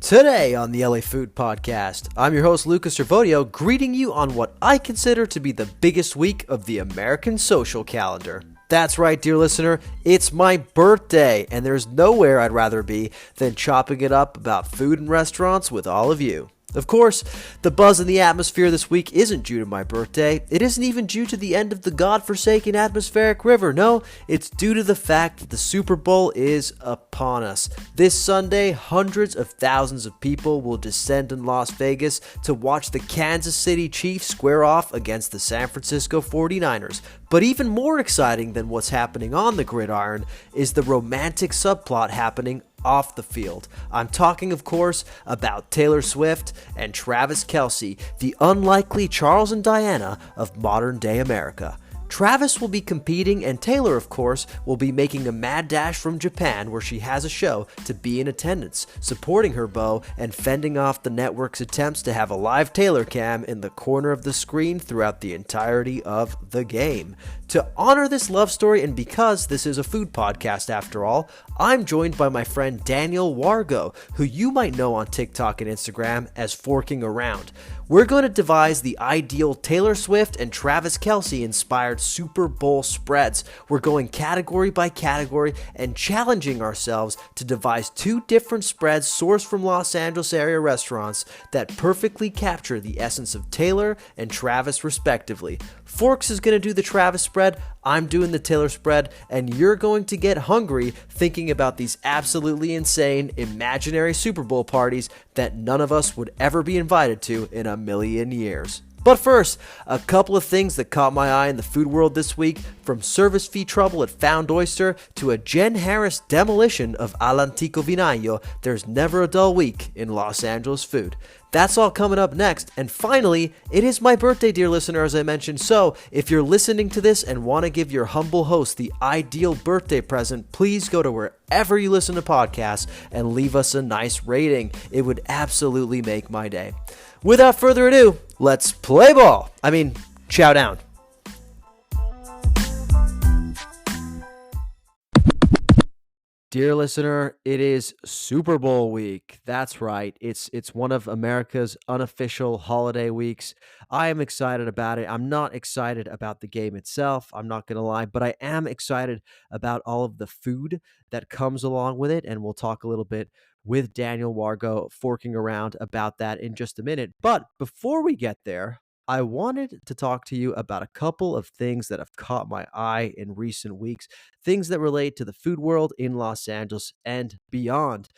Today on the LA Food Podcast, I'm your host Lucas Servodio, greeting you on what I consider to be the biggest week of the American social calendar. That's right, dear listener, it's my birthday, and there's nowhere I'd rather be than chopping it up about food and restaurants with all of you. Of course, the buzz in the atmosphere this week isn't due to my birthday. It isn't even due to the end of the godforsaken atmospheric river. No, it's due to the fact that the Super Bowl is upon us. This Sunday, hundreds of thousands of people will descend in Las Vegas to watch the Kansas City Chiefs square off against the San Francisco 49ers. But even more exciting than what's happening on the gridiron is the romantic subplot happening off the field. I'm talking, of course, about Taylor Swift and Travis Kelce, the unlikely Charles and Diana of modern-day America. Travis will be competing, and Taylor, of course, will be making a mad dash from Japan where she has a show to be in attendance, supporting her beau and fending off the network's attempts to have a live Taylor cam in the corner of the screen throughout the entirety of the game. To honor this love story, and because this is a food podcast after all, I'm joined by my friend Daniel Wargo, who you might know on TikTok and Instagram as Forking Around. We're going to devise the ideal Taylor Swift and Travis Kelce inspired Super Bowl spreads. We're going category by category and challenging ourselves to devise two different spreads sourced from Los Angeles area restaurants that perfectly capture the essence of Taylor and Travis respectively. Forks is going to do the Travis spread, I'm doing the Taylor spread, and you're going to get hungry thinking about these absolutely insane imaginary Super Bowl parties that none of us would ever be invited to in a million years. But first, a couple of things that caught my eye in the food world this week, from service fee trouble at Found Oyster to a Jenn Harris demolition of All'Antico Vinaio. There's never a dull week in Los Angeles food. That's all coming up next. And finally, it is my birthday, dear listener, as I mentioned. So if you're listening to this and want to give your humble host the ideal birthday present, please go to wherever you listen to podcasts and leave us a nice rating. It would absolutely make my day. Without further ado, let's play ball. Chow down. Dear listener, it is Super Bowl week. That's right. It's one of America's unofficial holiday weeks. I am excited about it. I'm not excited about the game itself, I'm not going to lie, but I am excited about all of the food that comes along with it, and we'll talk a little bit with Daniel Wargo forking around about that in just a minute. But before we get there, I wanted to talk to you about a couple of things that have caught my eye in recent weeks, things that relate to the food world in Los Angeles and beyond.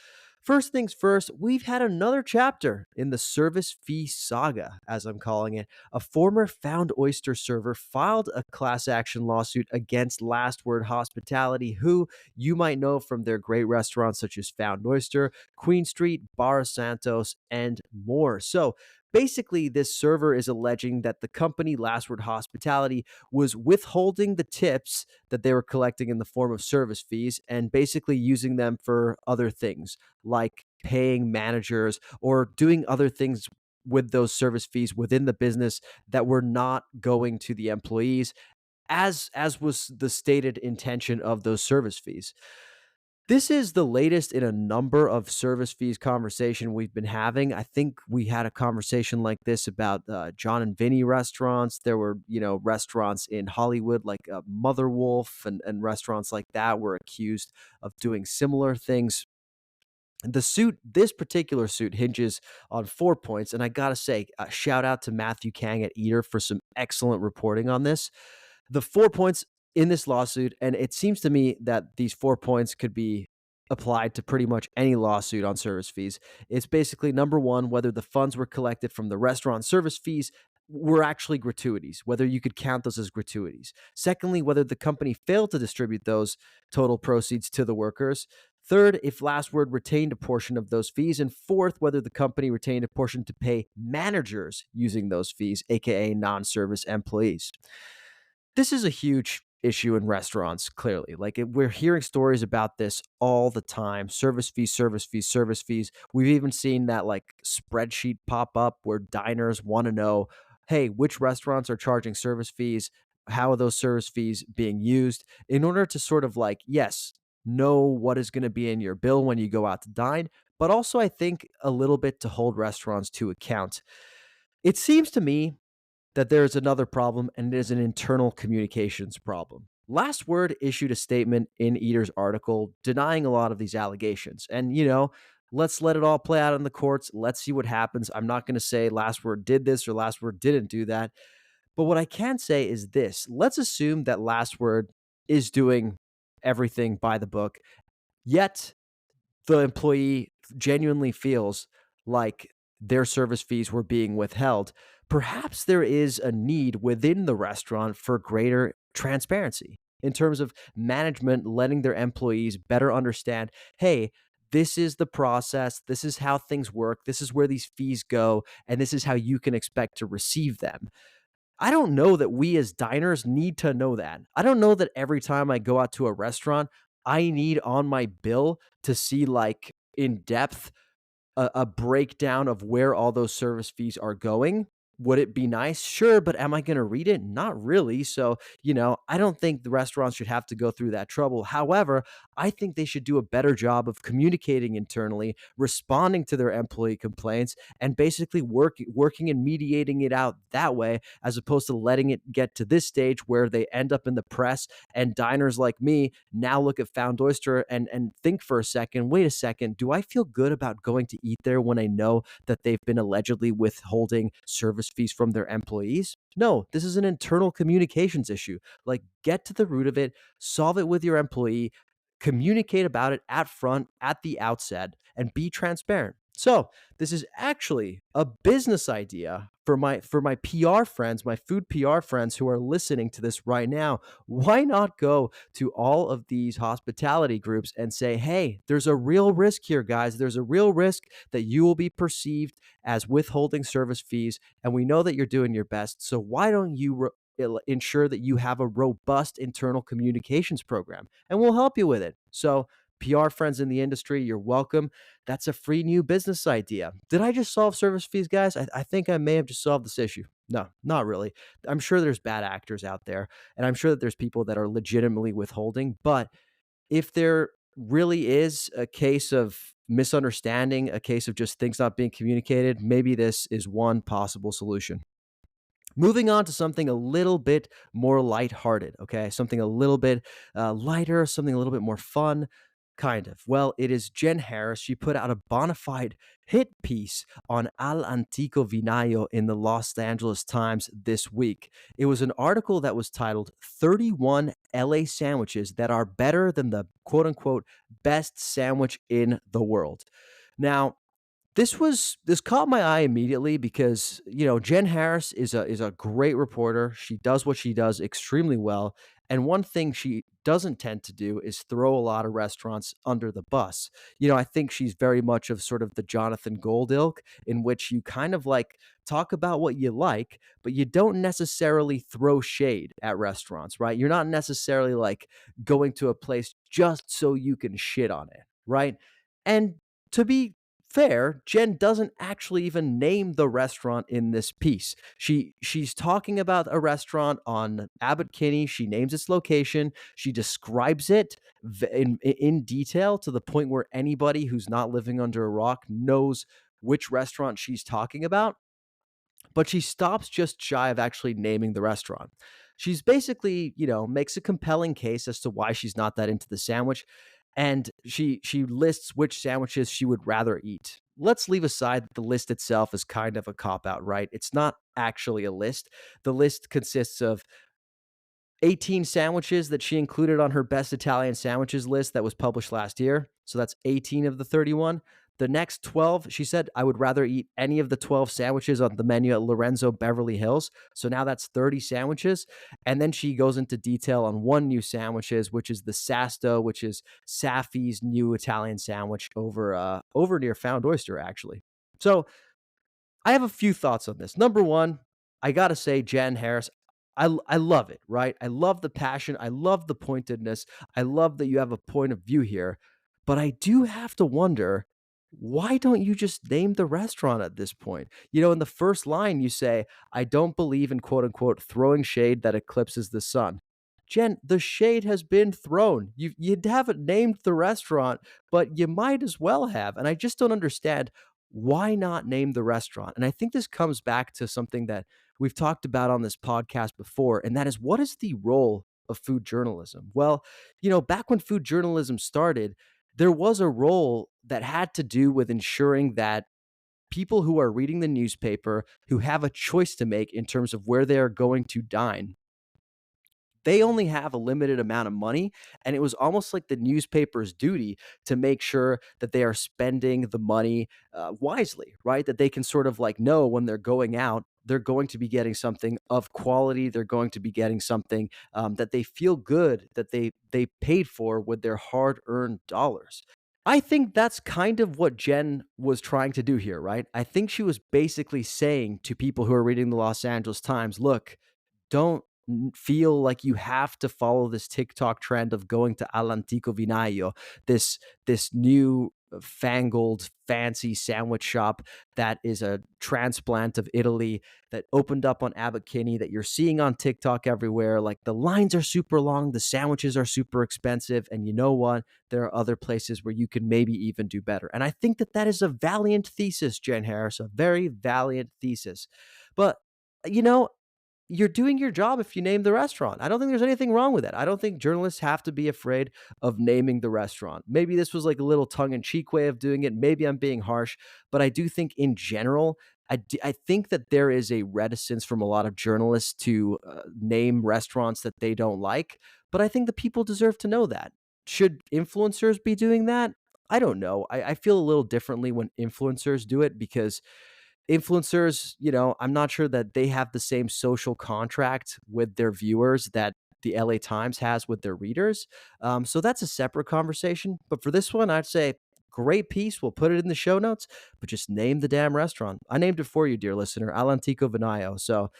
First things first, we've had another chapter in the service fee saga, as I'm calling it. A former Found Oyster server filed a class action lawsuit against Last Word Hospitality, who you might know from their great restaurants such as Found Oyster, Queen Street, Barra Santos, and more. So basically, this server is alleging that the company Last Word Hospitality was withholding the tips that they were collecting in the form of service fees and basically using them for other things like paying managers or doing other things with those service fees within the business that were not going to the employees, as was the stated intention of those service fees. This is the latest in a number of service fees conversation we've been having. I think we had a conversation like this about John and Vinny restaurants. There were, restaurants in Hollywood like Mother Wolf and restaurants like that were accused of doing similar things. This particular suit hinges on 4 points, and I gotta say, shout out to Matthew Kang at Eater for some excellent reporting on this. The 4 points in this lawsuit, and it seems to me that these 4 points could be applied to pretty much any lawsuit on service fees. It's basically, number one, whether the funds were collected from the restaurant service fees were actually gratuities, whether you could count those as gratuities. Secondly, whether the company failed to distribute those total proceeds to the workers. Third, if Last Word retained a portion of those fees. And fourth, whether the company retained a portion to pay managers using those fees, aka non-service employees. This is a huge issue in restaurants, clearly. We're hearing stories about this all the time. Service fees, service fees, service fees. We've even seen that spreadsheet pop up where diners want to know, hey, which restaurants are charging service fees? How are those service fees being used? In order to sort of yes, know what is going to be in your bill when you go out to dine, but also I think a little bit to hold restaurants to account. It seems to me that there is another problem, and it is an internal communications problem. Last Word issued a statement in Eater's article denying a lot of these allegations. And, let's let it all play out in the courts. Let's see what happens. I'm not going to say Last Word did this or Last Word didn't do that. But what I can say is this: let's assume that Last Word is doing everything by the book, yet the employee genuinely feels like their service fees were being withheld. Perhaps there is a need within the restaurant for greater transparency in terms of management letting their employees better understand, hey, this is the process, this is how things work, this is where these fees go, and this is how you can expect to receive them. I don't know that we as diners need to know that. I don't know that every time I go out to a restaurant, I need on my bill to see, like, in depth, a breakdown of where all those service fees are going. Would it be nice? Sure, but am I going to read it? Not really. So, I don't think the restaurants should have to go through that trouble. However, I think they should do a better job of communicating internally, responding to their employee complaints, and basically working and mediating it out that way, as opposed to letting it get to this stage where they end up in the press and diners like me now look at Found Oyster and think for a second, wait a second, do I feel good about going to eat there when I know that they've been allegedly withholding service fees from their employees? No, this is an internal communications issue. Like, get to the root of it, solve it with your employee, communicate about it at front, at the outset, and be transparent. So, this is actually a business idea for my PR friends, my food PR friends who are listening to this right now. Why not go to all of these hospitality groups and say, "Hey, there's a real risk here, guys. There's a real risk that you will be perceived as withholding service fees, and we know that you're doing your best. So why don't you ensure that you have a robust internal communications program, and we'll help you with it." So, PR friends in the industry, you're welcome. That's a free new business idea. Did I just solve service fees, guys? I think I may have just solved this issue. No, not really. I'm sure there's bad actors out there, and I'm sure that there's people that are legitimately withholding. But if there really is a case of misunderstanding, a case of just things not being communicated, maybe this is one possible solution. Moving on to something a little bit more lighthearted, okay? Something a little bit lighter, something a little bit more fun, kind of. Well, it is Jenn Harris. She put out a bona fide hit piece on All'Antico Vinaio in the Los Angeles Times this week. It was an article that was titled 31 LA Sandwiches That Are Better Than the Quote Unquote Best Sandwich in the World. Now, this caught my eye immediately because, Jenn Harris is a great reporter. She does what she does extremely well, and one thing she doesn't tend to do is throw a lot of restaurants under the bus. I think she's very much of sort of the Jonathan Gold ilk, in which you kind of like talk about what you like, but you don't necessarily throw shade at restaurants, right? You're not necessarily like going to a place just so you can shit on it, right? And to be fair, Jenn doesn't actually even name the restaurant in this piece. She's talking about a restaurant on Abbot Kinney. She names its location. She describes it in detail to the point where anybody who's not living under a rock knows which restaurant she's talking about. But she stops just shy of actually naming the restaurant. She's basically, makes a compelling case as to why she's not that into the sandwich, and she lists which sandwiches she would rather eat. Let's leave aside that the list itself is kind of a cop out, right? It's not actually a list. The list consists of 18 sandwiches that she included on her best Italian sandwiches list that was published last year. So that's 18 of the 31. The next 12, she said, I would rather eat any of the 12 sandwiches on the menu at Lorenzo Beverly Hills. So now that's 30 sandwiches. And then she goes into detail on one new sandwiches, which is the Sasto, which is Safi's new Italian sandwich over near Found Oyster, actually. So I have a few thoughts on this. Number one, I got to say, Jenn Harris, I love it, right? I love the passion. I love the pointedness. I love that you have a point of view here. But I do have to wonder, why don't you just name the restaurant at this point? In the first line, you say, I don't believe in quote unquote throwing shade that eclipses the sun. Jen, the shade has been thrown. You haven't named the restaurant, but you might as well have. And I just don't understand why not name the restaurant. And I think this comes back to something that we've talked about on this podcast before, and that is, what is the role of food journalism? Well, back when food journalism started, there was a role that had to do with ensuring that people who are reading the newspaper, who have a choice to make in terms of where they are going to dine, they only have a limited amount of money, and it was almost like the newspaper's duty to make sure that they are spending the money wisely, right? That they can sort of like know when they're going out, they're going to be getting something of quality. They're going to be getting something that they feel good that they paid for with their hard earned dollars. I think that's kind of what Jen was trying to do here, right? I think she was basically saying to people who are reading the Los Angeles Times, look, don't feel like you have to follow this TikTok trend of going to All'Antico Vinaio, this new fangled fancy sandwich shop that is a transplant of Italy that opened up on Abbot Kinney that you're seeing on TikTok everywhere. Like, the lines are super long, the sandwiches are super expensive, and you know what? There are other places where you can maybe even do better. And I think that that is a valiant thesis, Jen Harris, a very valiant thesis. But you know, you're doing your job if you name the restaurant. I don't think there's anything wrong with it. I don't think journalists have to be afraid of naming the restaurant. Maybe this was like a little tongue in cheek way of doing it. Maybe I'm being harsh, but I do think in general, I think that there is a reticence from a lot of journalists to name restaurants that they don't like. But I think the people deserve to know that. Should influencers be doing that? I don't know. I feel a little differently when influencers do it, because influencers, I'm not sure that they have the same social contract with their viewers that the LA Times has with their readers. So that's a separate conversation. But for this one, I'd say great piece. We'll put it in the show notes, but just name the damn restaurant. I named it for you, dear listener, All'Antico Vinaio. So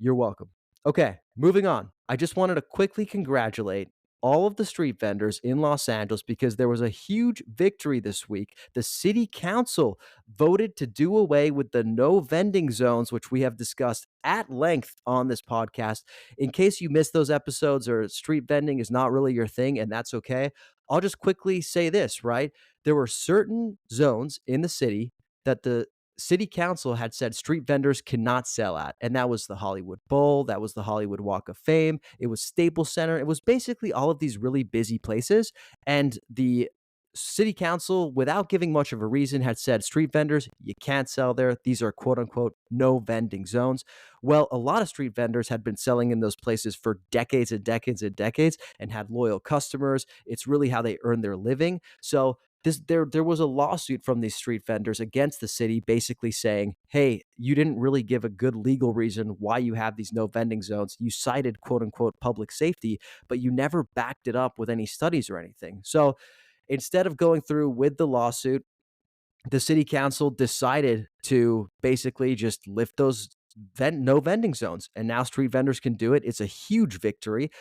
you're welcome. Okay, moving on. I just wanted to quickly congratulate all of the street vendors in Los Angeles because there was a huge victory this week. The city council voted to do away with the no vending zones, which we have discussed at length on this podcast. In case you missed those episodes or street vending is not really your thing, and that's okay, I'll just quickly say this, right? There were certain zones in the city that the city council had said street vendors cannot sell at. And that was the Hollywood Bowl, that was the Hollywood Walk of Fame, it was Staples Center, it was basically all of these really busy places. And the city council, without giving much of a reason, had said street vendors, you can't sell there. These are quote unquote no vending zones. Well, a lot of street vendors had been selling in those places for decades and decades and decades and had loyal customers. It's really how they earn their living. So there was a lawsuit from these street vendors against the city, basically saying, hey, you didn't really give a good legal reason why you have these no vending zones. You cited quote unquote public safety, but you never backed it up with any studies or anything. So instead of going through with the lawsuit, the city council decided to basically just lift those no vending zones, and now street vendors can do it. It's a huge victory.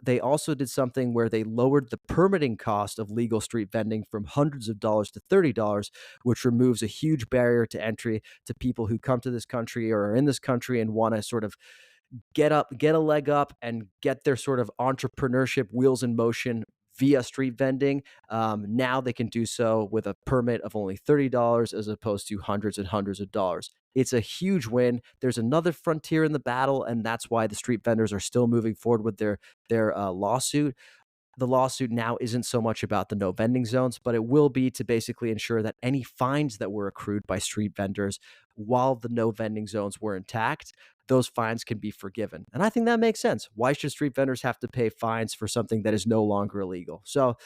They also did something where they lowered the permitting cost of legal street vending from hundreds of dollars to $30, which removes a huge barrier to entry to people who come to this country or are in this country and want to sort of get a leg up and get their sort of entrepreneurship wheels in motion via street vending. Now they can do so with a permit of only $30 as opposed to hundreds and hundreds of dollars. It's a huge win. There's another frontier in the battle, and that's why the street vendors are still moving forward with their lawsuit. The lawsuit now isn't so much about the no vending zones, but it will be to basically ensure that any fines that were accrued by street vendors while the no vending zones were intact, those fines can be forgiven. And I think that makes sense. Why should street vendors have to pay fines for something that is no longer illegal? So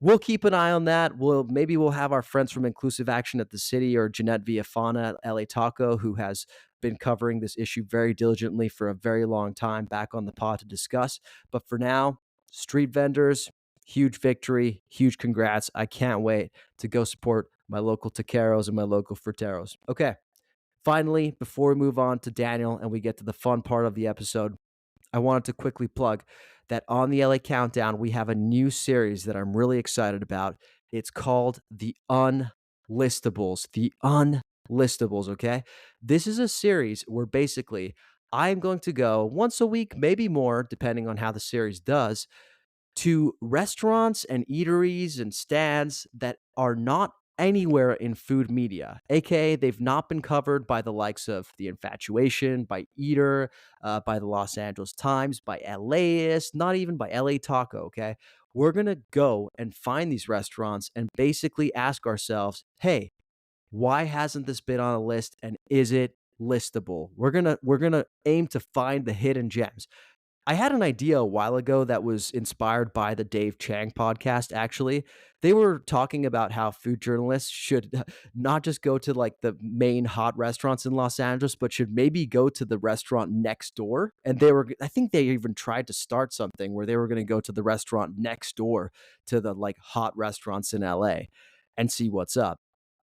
we'll keep an eye on that. We'll have our friends from Inclusive Action at the city, or Jeanette Villafana at LA Taco, who has been covering this issue very diligently for a very long time, back on the pod to discuss. But for now, street vendors, huge victory, huge congrats. I can't wait to go support my local taqueros and my local fruteros. Okay. Finally, before we move on to Daniel and we get to the fun part of the episode, I wanted to quickly plug that on the LA Countdown, we have a new series that I'm really excited about. It's called The Unlistables. The Unlistables, okay? This is a series where basically I am going to go once a week, maybe more, depending on how the series does, to restaurants and eateries and stands that are not anywhere in food media, aka they've not been covered by the likes of The Infatuation, by Eater, by the Los Angeles Times, by LAist, not even by LA Taco. Okay, we're gonna go and find these restaurants and basically ask ourselves, hey, why hasn't this been on a list, and is it listable? We're gonna aim to find the hidden gems. I had an idea a while ago that was inspired by the Dave Chang podcast, actually. They were talking about how food journalists should not just go to like the main hot restaurants in Los Angeles, but should maybe go to the restaurant next door. And I think they even tried to start something where they were going to go to the restaurant next door to the like hot restaurants in LA and see what's up.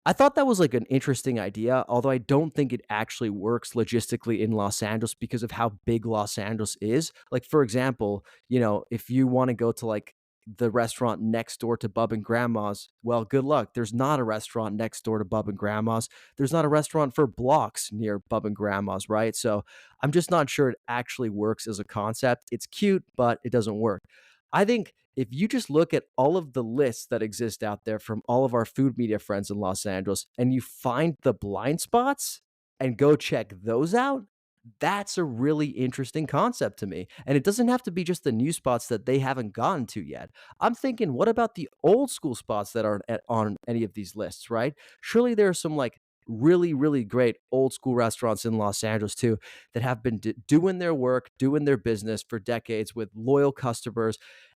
I thought that was like an interesting idea, although I don't think it actually works logistically in Los Angeles because of how big Los Angeles is. Like, for example, if you want to go to like the restaurant next door to Bub and Grandma's, well, good luck. There's not a restaurant next door to Bub and Grandma's. There's not a restaurant for blocks near Bub and Grandma's, right? So I'm just not sure it actually works as a concept. It's cute, but it doesn't work. I think if you just look at all of the lists that exist out there from all of our food media friends in Los Angeles and you find the blind spots and go check those out, that's a really interesting concept to me. And it doesn't have to be just the new spots that they haven't gotten to yet. I'm thinking, what about the old school spots that aren't on any of these lists, right? Surely there are some like really, really great old school restaurants in Los Angeles too that have been doing their work, doing their business for decades with loyal customers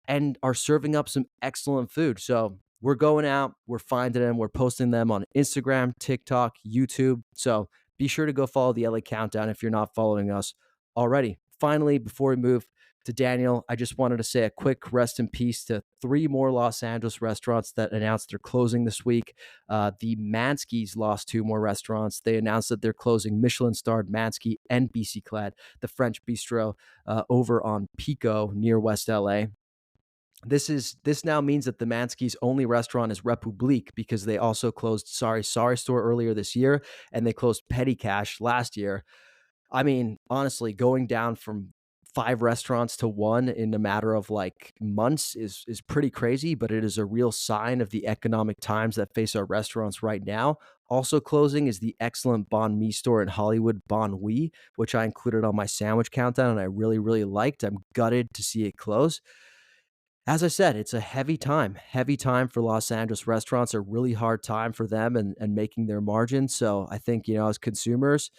and are serving up some excellent food. So we're going out, we're finding them, we're posting them on Instagram, TikTok, YouTube. So be sure to go follow the LA Countdown if you're not following us already. Finally, before we move to Daniel, I just wanted to say a quick rest in peace to three more Los Angeles restaurants that announced they're closing this week. The Manskes lost two more restaurants. They announced that they're closing Michelin-starred Manzke and Bicyclette, the French bistro over on Pico near West LA. This now means that the Manskes' only restaurant is Republique because they also closed Sorry Store earlier this year and they closed Petty Cash last year. I mean, honestly, going down from five restaurants to one in a matter of like months is pretty crazy, but it is a real sign of the economic times that face our restaurants right now. Also closing is the excellent Banh Mi store in Hollywood, Bon Oui, which I included on my sandwich countdown and I really, really liked. I'm gutted to see it close. As I said, it's a heavy time for Los Angeles restaurants, a really hard time for them and making their margin. So I think, as consumers,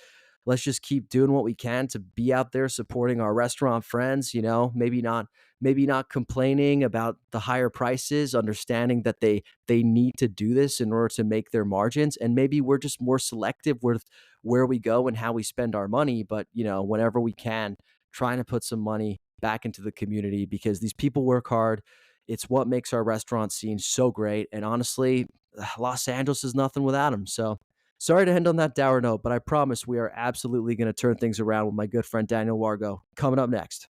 let's just keep doing what we can to be out there supporting our restaurant friends, maybe not complaining about the higher prices, understanding that they need to do this in order to make their margins. And maybe we're just more selective with where we go and how we spend our money. But, whenever we can, trying to put some money back into the community because these people work hard. It's what makes our restaurant scene so great. And honestly, Los Angeles is nothing without them. So sorry to end on that dour note, but I promise we are absolutely going to turn things around with my good friend Daniel Wargo coming up next.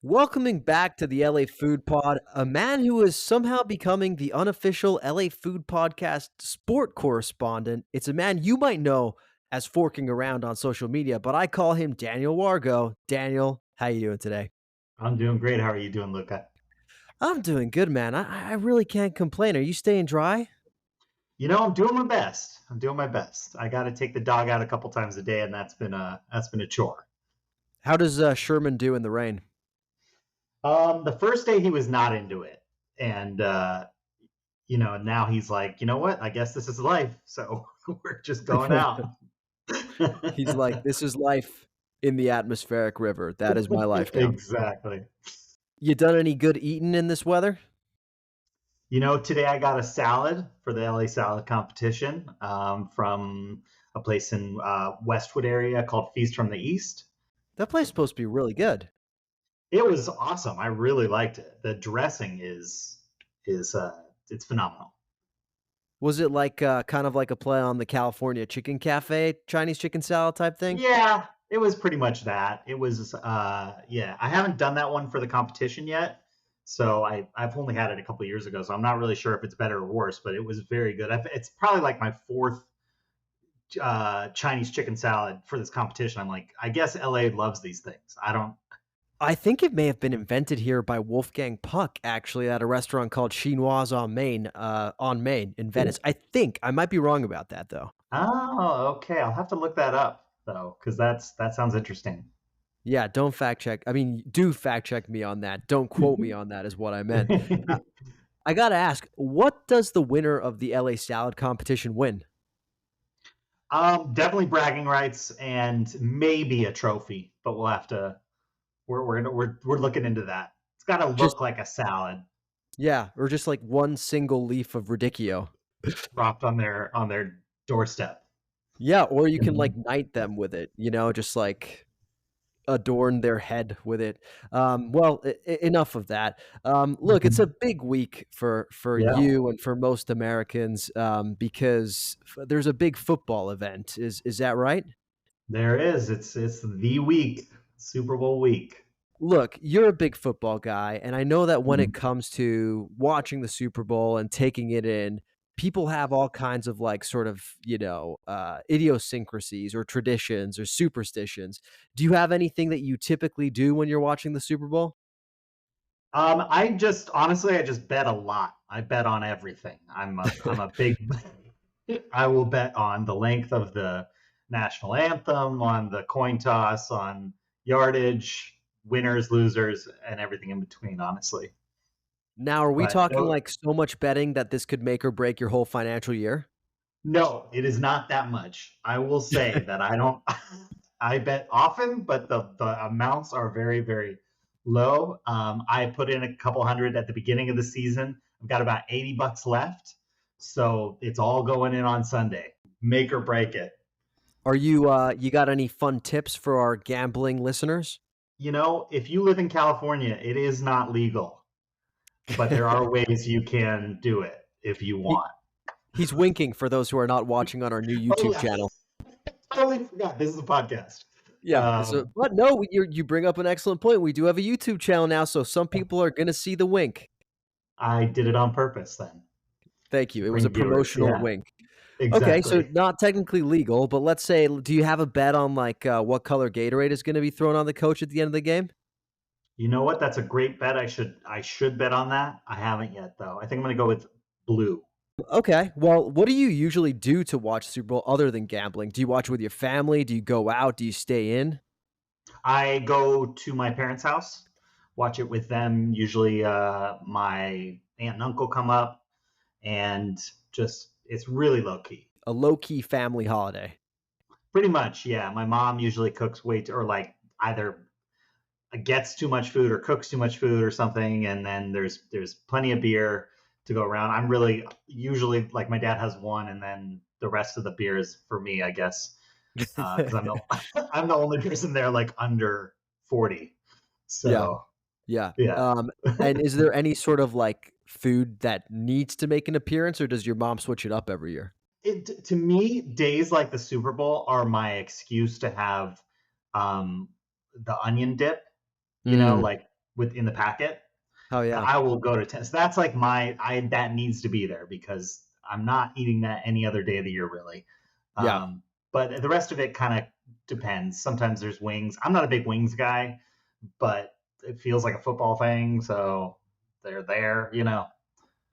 Welcoming back to the LA Food Pod, a man who is somehow becoming the unofficial LA Food Podcast sport correspondent. It's a man you might know as forking around on social media, but I call him Daniel Wargo. Daniel, how you doing today? I'm doing great. How are you doing, Luca? I'm doing good, man. I really can't complain. Are you staying dry? I'm doing my best. I'm doing my best. I got to take the dog out a couple times a day, and that's been a chore. How does Sherman do in the rain? The first day he was not into it, and now he's like, you know what? I guess this is life. So we're just going out. He's like, this is life in the atmospheric river. That is my life now. Exactly. You done any good eating in this weather? Today I got a salad for the LA salad competition from a place in Westwood area called Feast from the East. That place is supposed to be really good. It was awesome. I really liked it. The dressing is it's phenomenal. Was it like kind of like a play on the California Chicken Cafe Chinese chicken salad type thing? Yeah, it was pretty much that. It was yeah, I haven't done that one for the competition yet. So I've only had it a couple of years ago, so I'm not really sure if it's better or worse, but it was very good. It's probably like my fourth Chinese chicken salad for this competition. I'm like, I guess LA loves these things. I don't. I think it may have been invented here by Wolfgang Puck, actually, at a restaurant called Chinoise on Main in Venice. I think. I might be wrong about that, though. Oh, okay. I'll have to look that up though, because that sounds interesting. Yeah, don't fact check. I mean, do fact check me on that. Don't quote me on that is what I meant. Uh, I gotta ask, what does the winner of the LA salad competition win? Definitely bragging rights and maybe a trophy, but we'll have to. We're looking into that. It's got to Just look like a salad yeah, or just like one single leaf of radicchio. dropped on their doorstep. Yeah, or you can like Mhm. knight them with it, just like adorn their head with it. Well, enough of that. Look, it's a Mhm. big week for Yeah, you and for most Americans because there's a big football event. Is that right? there is. It's the week, Super Bowl week. Look, you're a big football guy, and I know that when it Mhm. comes to watching the Super Bowl and taking it in, people have all kinds of like sort of, idiosyncrasies or traditions or superstitions. Do you have anything that you typically do when you're watching the Super Bowl? I just honestly, I just bet a lot. I bet on everything. I'm a big. I will bet on the length of the national anthem, on the coin toss, on yardage, winners, losers, and everything in between. Honestly, Now, are we but talking no, like so much betting that this could make or break your whole financial year? no, it is not that much. I will say that I don't. I bet often, but the amounts are very very low. I put in a couple hundred at the beginning of the season. I've got about $80 left, so it's all going in on Sunday. Make or break it. Are you got any fun tips for our gambling listeners? If you live in California, it is not legal, but there are ways you can do it if you He want. he's winking for those who are not watching on our new Oh, YouTube yeah. channel. Totally forgot. This is a podcast. Yeah, but no, you bring up an excellent point. We do have a YouTube channel now, so some people are gonna see the wink. I did it on purpose then Thank to you. It was a bring viewers. promotional Yeah, wink. Okay, so exactly. not technically legal, but let's say, do you have a bet on like what color Gatorade is gonna be thrown on the coach at the end of the game? You know what? That's a great bet. I should bet on that. I haven't yet though. I think I'm gonna go with blue. Okay. Well, what do you usually do to watch Super Bowl other than gambling? Do you watch with your family? Do you go out? Do you stay in? I go to my parents' house, watch it with them. Usually, my aunt and uncle come up, and just it's really low key. A low-key family holiday. Pretty much, yeah. My mom usually cooks or like either gets too much food or cooks too much food or something, and then there's plenty of beer to go around. I'm really usually like my dad has one, and then the rest of the beer is for me, I guess, because I'm the I'm the only person there like under 40. Yeah. So Yeah. yeah, And is there any sort of like food that needs to make an appearance, or does your mom switch it up every year? to me, days like the Super Bowl are my excuse to have um, the onion dip. Mm. Like within the packet. Oh And yeah. I will go to 10. So that's like that needs to be there because I'm not eating that any other day of the year, really. Yeah. But the rest of it kind of depends. Sometimes there's wings. I'm not a big wings guy, but it feels like a football thing. So they're there. And then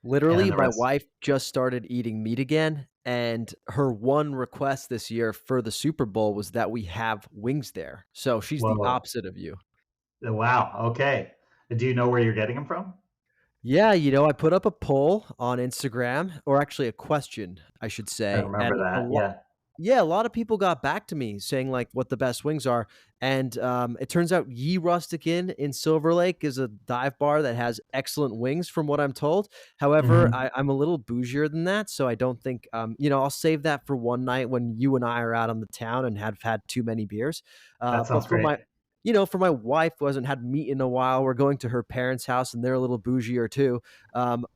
Literally, the my rest. wife just started eating meat again, and her one request this year for the Super Bowl was that we have wings there. So she's the Whoa. opposite of you. Wow. Okay. Do you know where you're getting them from? Yeah, I put up a poll on Instagram, or actually a question, I should I say, remember and that. Yeah. a lot of people got back to me saying like what the best wings are, and it turns out Ye Rustic Inn in Silver Lake is a dive bar that has excellent wings, from what I'm told. However, Hmm. I'm a little bougier than that, so I don't think I'll save that for one night when you and I are out on the town and have had too many beers. That But sounds great. for my wife who hasn't had meat in a while, we're going to her parents' house and they're a little bougier too. Um,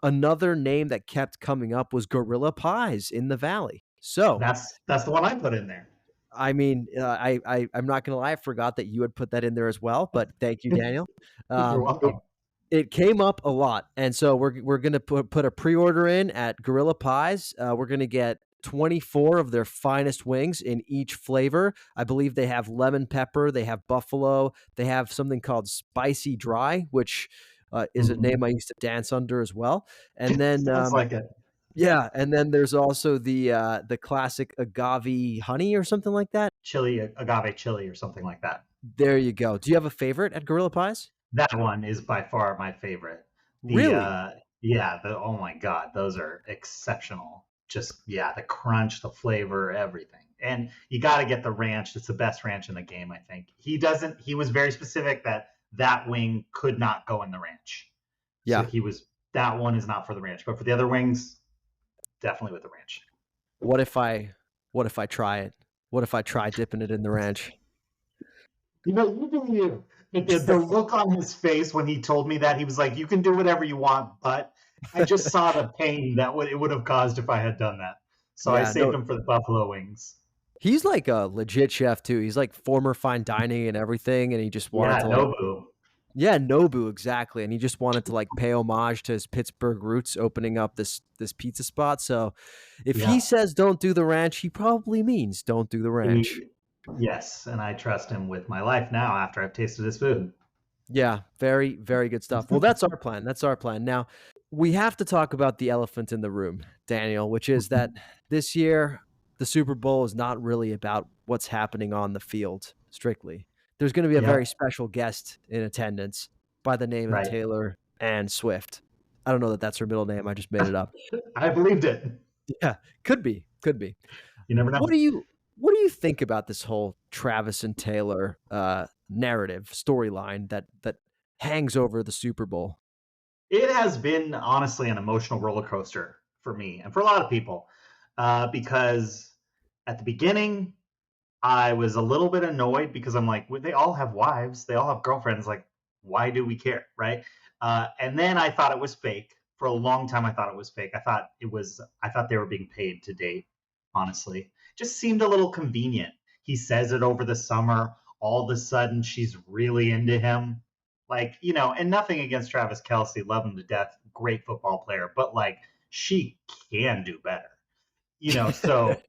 Another name that kept coming up was Gorilla Pies in the Valley. So, That's the one I put in there. I mean, I'm not gonna lie, I forgot that you had put that in there as well, but thank you, Daniel. You're It welcome. came up a lot, and so we're gonna put a pre-order in at Gorilla Pies. We're gonna get 24 of their finest wings in each flavor. I believe they have lemon pepper, they have buffalo, they have something called spicy dry, which is a name Mhm. I used to dance under as well. And then Sounds like it. yeah, and then there's also the classic agave honey or something like that. Chili, agave chili, or something like that. There you go. Do you have a favorite at Gorilla Pies? That one is by far my favorite. The Really? yeah, the oh my god, those are exceptional. Just yeah, the crunch, the flavor, everything. And you got to get the ranch. It's the best ranch in the game, I think. He was very specific that that wing could not go in the ranch. So Yeah. he was that one is not for the ranch, but for the other wings, definitely with the ranch. What if I try it? What if I try dipping it in the ranch? You know, even you. The look on his face when he told me that, he was like, "You can do whatever you want," but I just saw the pain that it would have caused if I had done that. So I Yeah, saved no, him for the buffalo wings. he's like a legit chef too. He's like former fine dining and everything, and he just wanted Yeah, to like Nobu. yeah, Nobu exactly, and he just wanted to like pay homage to his Pittsburgh roots, opening up this pizza spot. So, if he Yeah, says don't do the ranch, he probably means don't do the ranch. he, yes, and I trust him with my life now after I've tasted his food. Yeah, very, very good stuff. Well, that's our plan. That's our plan. Now, we have to talk about the elephant in the room, Daniel, which is that this year, the Super Bowl is not really about what's happening on the field strictly. There's going to be a very Yep, special guest in attendance by the name of right. Taylor Ann Swift. I don't know that that's her middle name. I just made it up. I believed it. Yeah, could be, could be. You never What know. do you what do you think about this whole Travis and Taylor narrative storyline that hangs over the Super Bowl? It has been honestly an emotional roller coaster for me and for a lot of people because at the beginning I was a little bit annoyed because I'm like, well, they all have wives, they all have girlfriends. Like, why do we care, right? And then I thought it was fake. For a long time, I thought it was fake. I thought it was. I thought they were being paid to date. Honestly, just seemed a little convenient. He says it over the summer. All of a sudden, she's really into him. Like, and nothing against Travis Kelce, love him to death, great football player, but like she can do better. So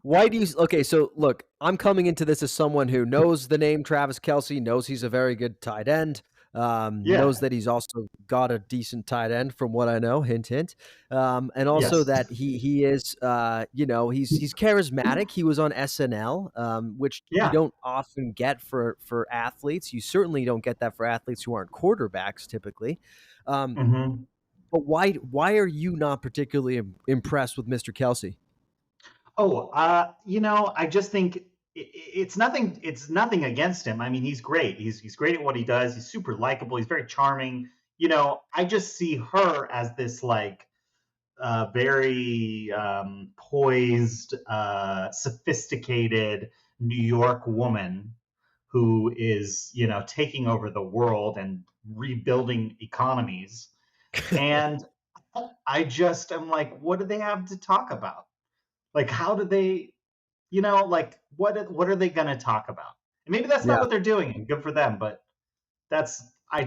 Why do you okay, so look, I'm coming into this as someone who knows the name Travis Kelce, knows he's a very good tight end, knows yeah, that he's also got a decent tight end from what I know, hint hint. And also yes, that he is he's charismatic. He was on SNL, which you yeah. don't often get for athletes. You certainly don't get that for athletes who aren't quarterbacks typically. Um, Hmm. but why are you not particularly impressed with Mr. Kelce? Oh, I just think it's nothing. It's nothing against him. I mean, he's great. He's great at what he does. He's super likable. He's very charming. I just see her as this like very poised, sophisticated New York woman who is taking over the world and rebuilding economies. And I just am like, what do they have to talk about? Like, how do they, like what are they going to talk about? And maybe that's not Yeah. what they're doing, and good for them. But I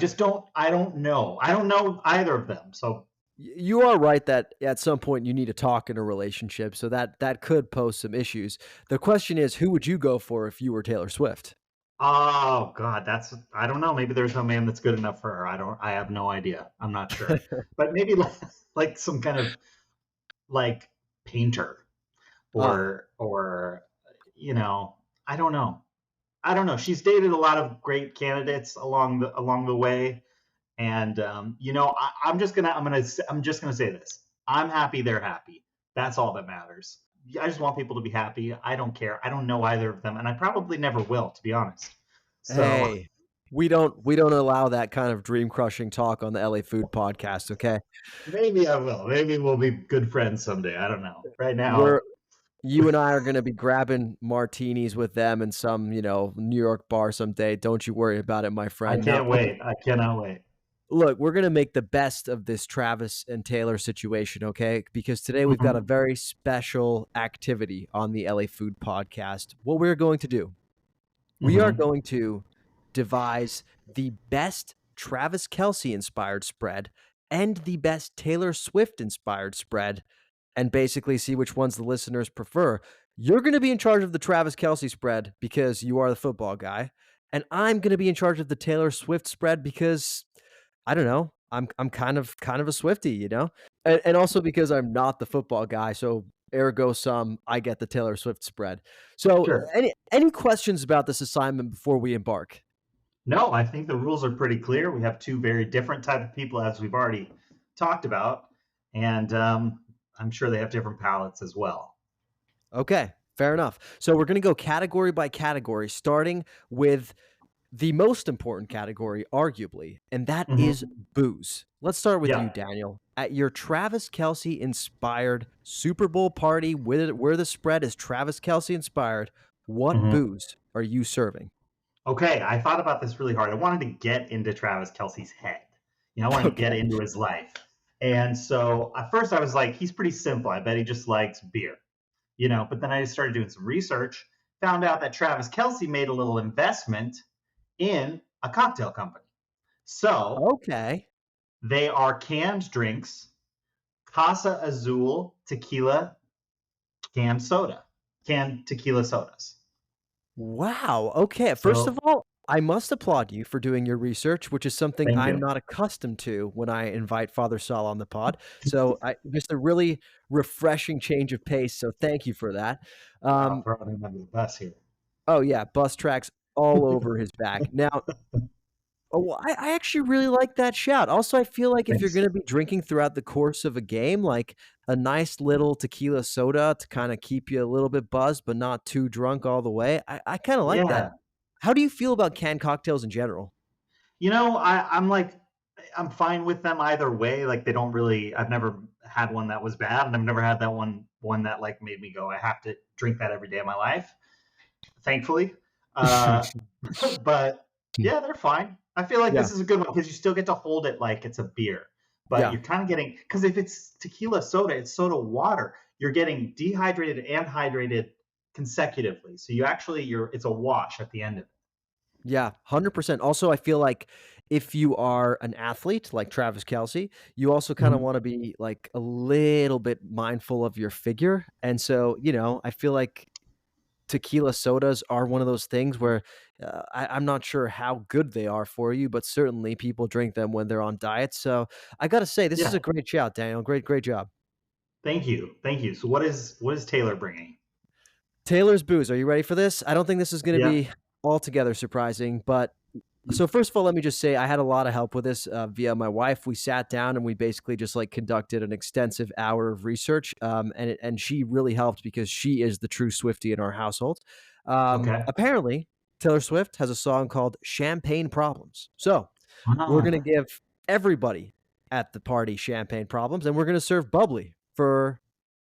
don't know. I don't know either of them. So, You are right that at some point you need to talk in a relationship, so that could pose some issues. The question is, who would you go for if you were Taylor Swift? oh God, I don't know. Maybe there's no man that's good enough for her. I have no idea. I'm not sure. But maybe like some kind of like painter Ah, or you know, I don't know. I don't know. She's dated a lot of great candidates along the way, and I'm just gonna say this. I'm happy they're happy. That's all that matters. I just want people to be happy. I don't care. I don't know either of them, and I probably never will, to be honest. So hey, we don't allow that kind of dream crushing talk on the LA Food Podcast. Okay, maybe I will. Maybe we'll be good friends someday. I don't know. Right we're now, you and I are going to be grabbing martinis with them in some New York bar someday. Don't you worry about it, my I friend. Now, can't okay, wait. I cannot wait. look, we're going to make the best of this Travis and Taylor situation, okay? Because today we've got a Hmm. very special activity on the LA Food Podcast. What we're going to do, we are Hmm. going to devise the best Travis Kelce inspired spread and the best Taylor Swift inspired spread and basically see which ones the listeners prefer. You're going to be in charge of the Travis Kelce spread because you are the football guy, and I'm going to be in charge of the Taylor Swift spread because I don't know. I'm kind of a Swiftie, you know, and also because I'm not the football guy. So ergo sum, I get the Taylor Swift spread. So Sure. any questions about this assignment before we embark? No, I think the rules are pretty clear. We have two very different type of people, as we've already talked about, and I'm sure they have different palates as well. Okay, fair enough. So we're going to go category by category, starting with the most important category, arguably, and that is Hmm. booze. Let's start with you, Yeah. Daniel. At your Travis Kelce inspired Super Bowl party where the spread is Travis Kelce inspired, what Hmm. booze are you serving? Okay, I thought about this really hard. I wanted to get into Travis Kelce's head. I wanted to get Okay. into his life. And so at first I was like, he's pretty simple. I bet he just likes beer, But then I just started doing some research, found out that Travis Kelce made a little investment in a cocktail company. So Okay. they are canned drinks, Casa Azul tequila, canned soda, canned tequila sodas. Wow. Okay. First of So all, I must applaud you for doing your research, which is something thank I'm you. not accustomed to when I invite Father Sal on the pod. So I just a really refreshing change of pace. So thank you for that. Wow, Um, throwing him under the bus here. oh yeah, bus tracks all over his back. Now, oh, I actually really like that shout. Also, I feel like if you're Thanks. gonna be drinking throughout the course of a game, like a nice little tequila soda to kind of keep you a little bit buzzed, but not too drunk all the way. I kind of like that. Yeah. How do you feel about canned cocktails in general? I'm like, I'm fine with them either way. Like they don't really. I've never had one that was bad, and I've never had that one that like made me go, I have to drink that every day of my life. Thankfully, uh, but yeah, they're fine. I feel like Yeah, this is a good one because you still get to hold it like it's a beer, but yeah, you're kind of getting because if it's tequila soda, it's soda water. You're getting dehydrated and hydrated consecutively, so you're it's a wash at the end of it. yeah, 100%. Also, I feel like if you are an athlete like Travis Kelce, you also kind of Mhm. want to be like a little bit mindful of your figure. And so, I feel like tequila sodas are one of those things where I'm not sure how good they are for you, but certainly people drink them when they're on diets. So I got to say, this is Yeah, a great shout, Daniel. Great job. thank you. So what is Taylor bringing? Taylor's booze. Are you ready for this? I don't think this is going to Yeah. be altogether surprising, but so first of all, let me just say I had a lot of help with this via my wife. We sat down and we basically just like conducted an extensive hour of research, and she really helped because she is the true Swiftie in our household. Okay. Apparently, Taylor Swift has a song called "Champagne Problems," so we're gonna Ah, give everybody at the party champagne problems, and we're gonna serve bubbly for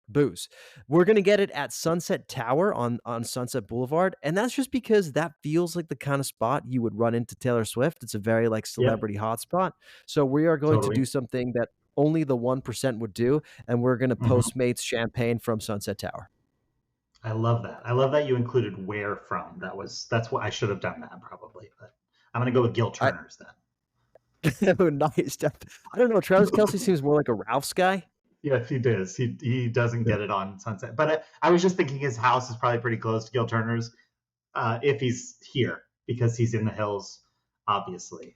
booze. We're gonna get it at Sunset Tower on Sunset Boulevard, and that's just because that feels like the kind of spot you would run into Taylor Swift. It's a very, like, yep, celebrity hotspot. So we are going to totally. do something that only the 1% would do, and we're gonna Mhm. Postmates champagne from Sunset Tower. I love that. I love that you included where from. That's what I should have done that probably, but I'm gonna go with Gil I Turner's then. oh, nice. I don't know, Travis Kelce seems more like a Ralph's guy. Yes, he does. He doesn't get it on Sunset, but I was just thinking his house is probably pretty close to Gil Turner's if he's here because he's in the hills, obviously,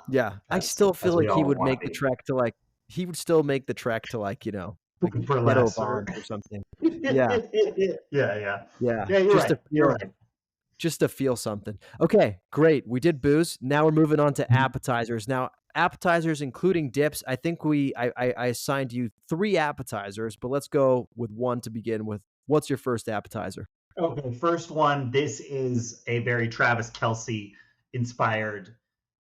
Yeah, I as still feel as we like he all would want make to the be. trek to, like he would still make the trek to, like, For Ghetto less or Bombs or something. Yeah, yeah, yeah, yeah, yeah. You're just to right. You're feel right. just to feel something. Okay, great. We did booze. Now we're moving on to appetizers. Now, appetizers including dips. I think I assigned you 3 appetizers, but let's go with 1 to begin with. What's your first appetizer? Okay, first one. This is a very Travis Kelce inspired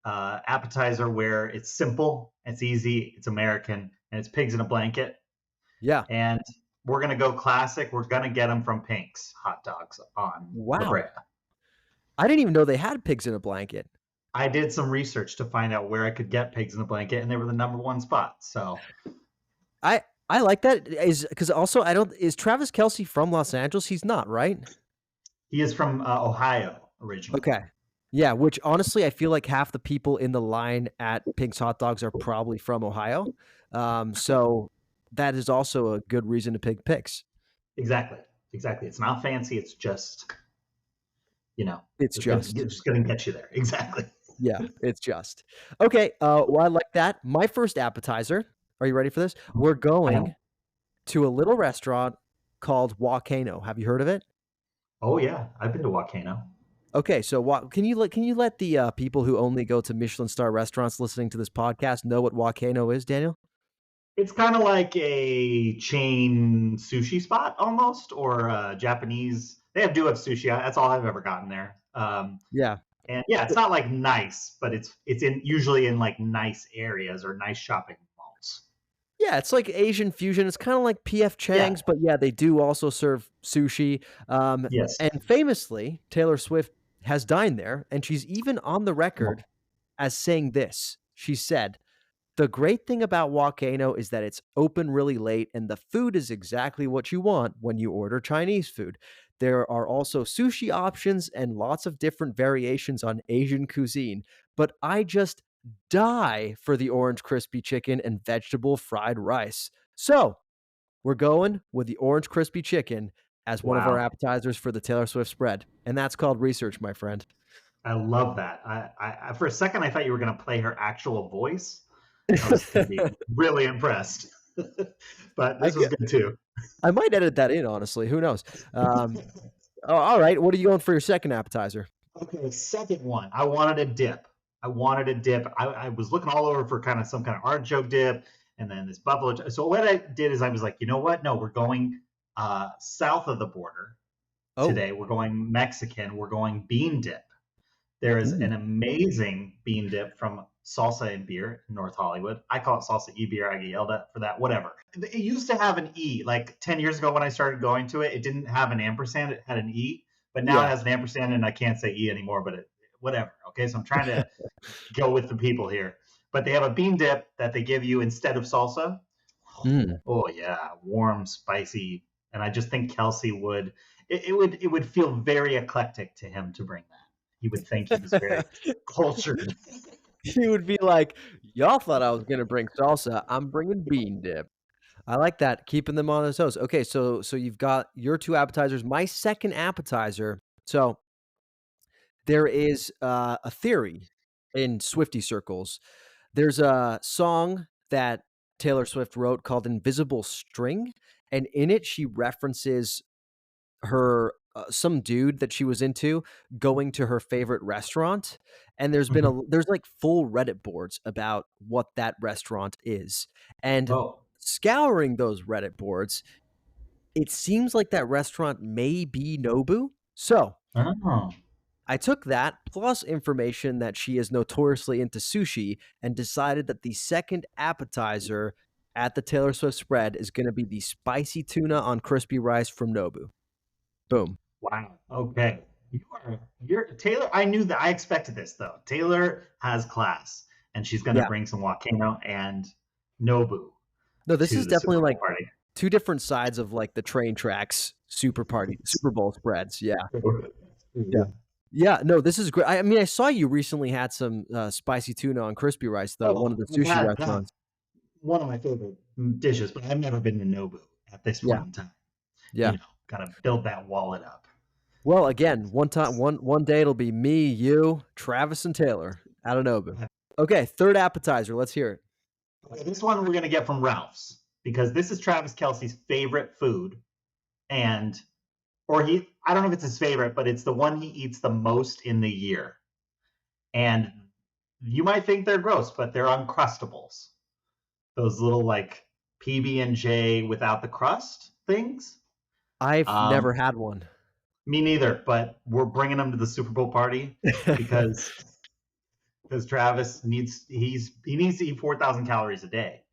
appetizer where it's simple, it's easy, it's American, and it's pigs in a blanket. Yeah. And we're gonna go classic. We're gonna get them from Pink's hot dogs on La Brea. Wow. I didn't even know they had pigs in a blanket. I did some research to find out where I could get pigs in a blanket, and they were the number one spot. So I I like that is because also I don't is Travis Kelce from Los Angeles? He's not, right? he is from Ohio originally. Okay. Yeah, which honestly, I feel like half the people in the line at Pink's Hot Dogs are probably from Ohio. So that is also a good reason to pick picks. Exactly. Exactly. It's not fancy. It's just, you know, It's just. just gonna get you there. Exactly. Yeah, it's just. Okay, well, I like that. My first appetizer, are you ready for this? We're I am. going to a little restaurant called Volcano. Have you heard of it? Oh yeah, I've been to Volcano. Okay, so what can you let the people who only go to Michelin star restaurants listening to this podcast know what Volcano is, Daniel? It's kind of like a chain sushi spot almost, or Japanese. Do have sushi. That's all I've ever gotten there. Yeah. And yeah, it's not like nice, but it's in usually in like nice areas or nice shopping malls. Yeah, it's like Asian fusion. It's kind of like PF Yeah. Chang's, but yeah, they do also serve sushi. Yes. And famously, Taylor Swift has dined there, and she's even on the record as saying this. She said, "The great thing about Volcano is that it's open really late, and the food is exactly what you want when you order Chinese food. There are also sushi options and lots of different variations on Asian cuisine, but I just die for the orange crispy chicken and vegetable fried rice. So we're going with the orange crispy chicken as one of our Wow. appetizers for the Taylor Swift spread. And that's called research, my friend. I love that. For a second I thought you were going to play her actual voice. I was going to be really impressed. But I, this was good too. I might edit that in, honestly. Who knows? All right. What are you going for your second appetizer? Okay, second one. I wanted a dip. I was looking all over for kind of some kind of artichoke dip, and then this buffalo. So what I did is I was like, you know what? No, we're going south of the border Oh, today. We're going Mexican. We're going bean dip. There is ooh, an amazing bean dip from Salsa and Beer in North Hollywood. I call it Salsa E Beer. I get yelled at for that. Whatever. It used to have an E. Like 10 years ago when I started going to it, it didn't have an ampersand. It had an E. But now it yeah. has an ampersand, and I can't say E anymore. But whatever. Okay, so I'm trying to go with the people here. But they have a bean dip that they give you instead of salsa. Mm. Oh yeah, warm, spicy, and I just think Kelce would. It would feel very eclectic to him to bring that. He would think he was very cultured. He would be like, y'all thought I was going to bring salsa. I'm bringing bean dip. I like that, keeping them on their toes. Okay, so you've got your two appetizers. My second appetizer. So there is a theory in Swifty circles. There's a song that Taylor Swift wrote called "Invisible String," and in it she references her some dude that she was into going to her favorite restaurant. And there's like full Reddit boards about what that restaurant is. And Oh, scouring those Reddit boards, it seems like that restaurant may be Nobu. So oh, I took that plus information that she is notoriously into sushi and decided that the second appetizer at the Taylor Swift spread is going to be the spicy tuna on crispy rice from Nobu. Boom. wow. Okay, you're Taylor. I knew that. I expected this though. Taylor has class, and she's going to Yeah. bring some Volcano and Nobu No, this to is the definitely Super Bowl like party. two different sides of like the train tracks Super Bowl spreads. Yeah. Yeah. Yeah, no, this is great. I mean, I saw you recently had some spicy tuna on crispy rice though at one Oh, of the I've sushi had that. restaurants. One of my favorite dishes, but I've never been to Nobu at this Yeah. point in time. Yeah. Gotta build that wallet up. Well, again, one day it'll be me, you, Travis, and Taylor out of Nobu. Okay, third appetizer. Let's hear it. Okay, this one we're gonna get from Ralph's because this is Travis Kelce's favorite food, and or I don't know if it's his favorite, but it's the one he eats the most in the year. And you might think they're gross, but they're Uncrustables. Those little like PB&J without the crust things. I've Um, never had one. Me neither, but we're bringing them to the Super Bowl party because Travis he needs to eat 4,000 calories a day.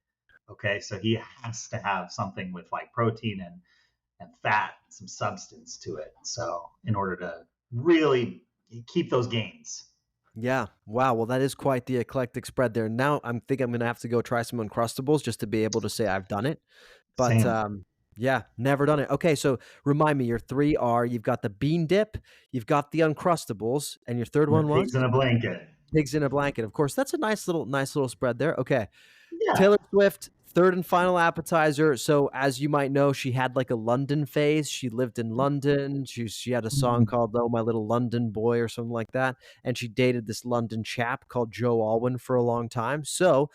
Okay, so he has to have something with like protein and fat, some substance to it. So in order to really keep those gains. Yeah. Wow. Well, that is quite the eclectic spread there. Now I'm gonna have to go try some Uncrustables just to be able to say I've done it. But Same. yeah, never done it. Okay, so remind me, your three are you've got the bean dip, you've got the Uncrustables, and your third And the one pigs was in a blanket. pigs in a blanket. Of course, that's a nice little spread there. Okay, Yeah. Taylor Swift, Third and final appetizer. So, as you might know, she had like a London phase. She lived in London. She had a song Mm. called "Oh My Little London Boy" or something like that, and she dated this London chap called Joe Alwyn for a long time. So,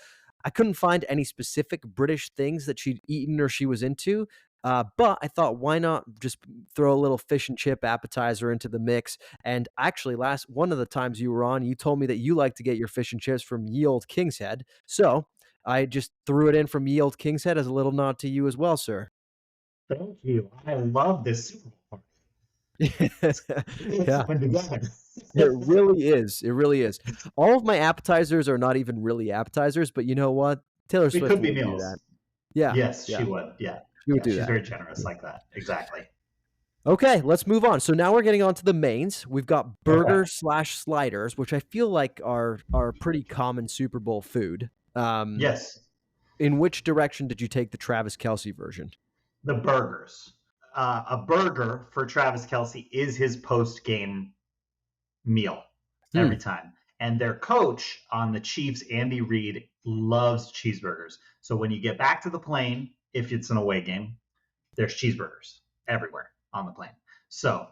I couldn't find any specific British things that she'd eaten or she was into. But I thought, why not just throw a little fish and chip appetizer into the mix? And actually, last one of the times you were on, you told me that you like to get your fish and chips from Ye Old King's Head. So I just threw it in from Ye Old King's Head as a little nod to you as well, sir. Thank you. I love this Super Bowl. It's Yeah, coming together. it really is. It really is. All of my appetizers are not even really appetizers, but you know what? Taylor We Swift could be would do that. meals. Yeah, Yes, yeah, she would. Yeah. she would Yeah. do She's that. very generous like that. Exactly. Okay, let's move on. So now we're getting on to the mains. We've got Okay. burgers slash sliders, which I feel like are pretty common Super Bowl food. Yes. In which direction did you take the Travis Kelce version? The burgers. A burger for Travis Kelce is his post game meal Hmm. every time. And their coach on the Chiefs, Andy Reid, loves cheeseburgers. So when you get back to the plane, if it's an away game, there's cheeseburgers everywhere on the plane. So,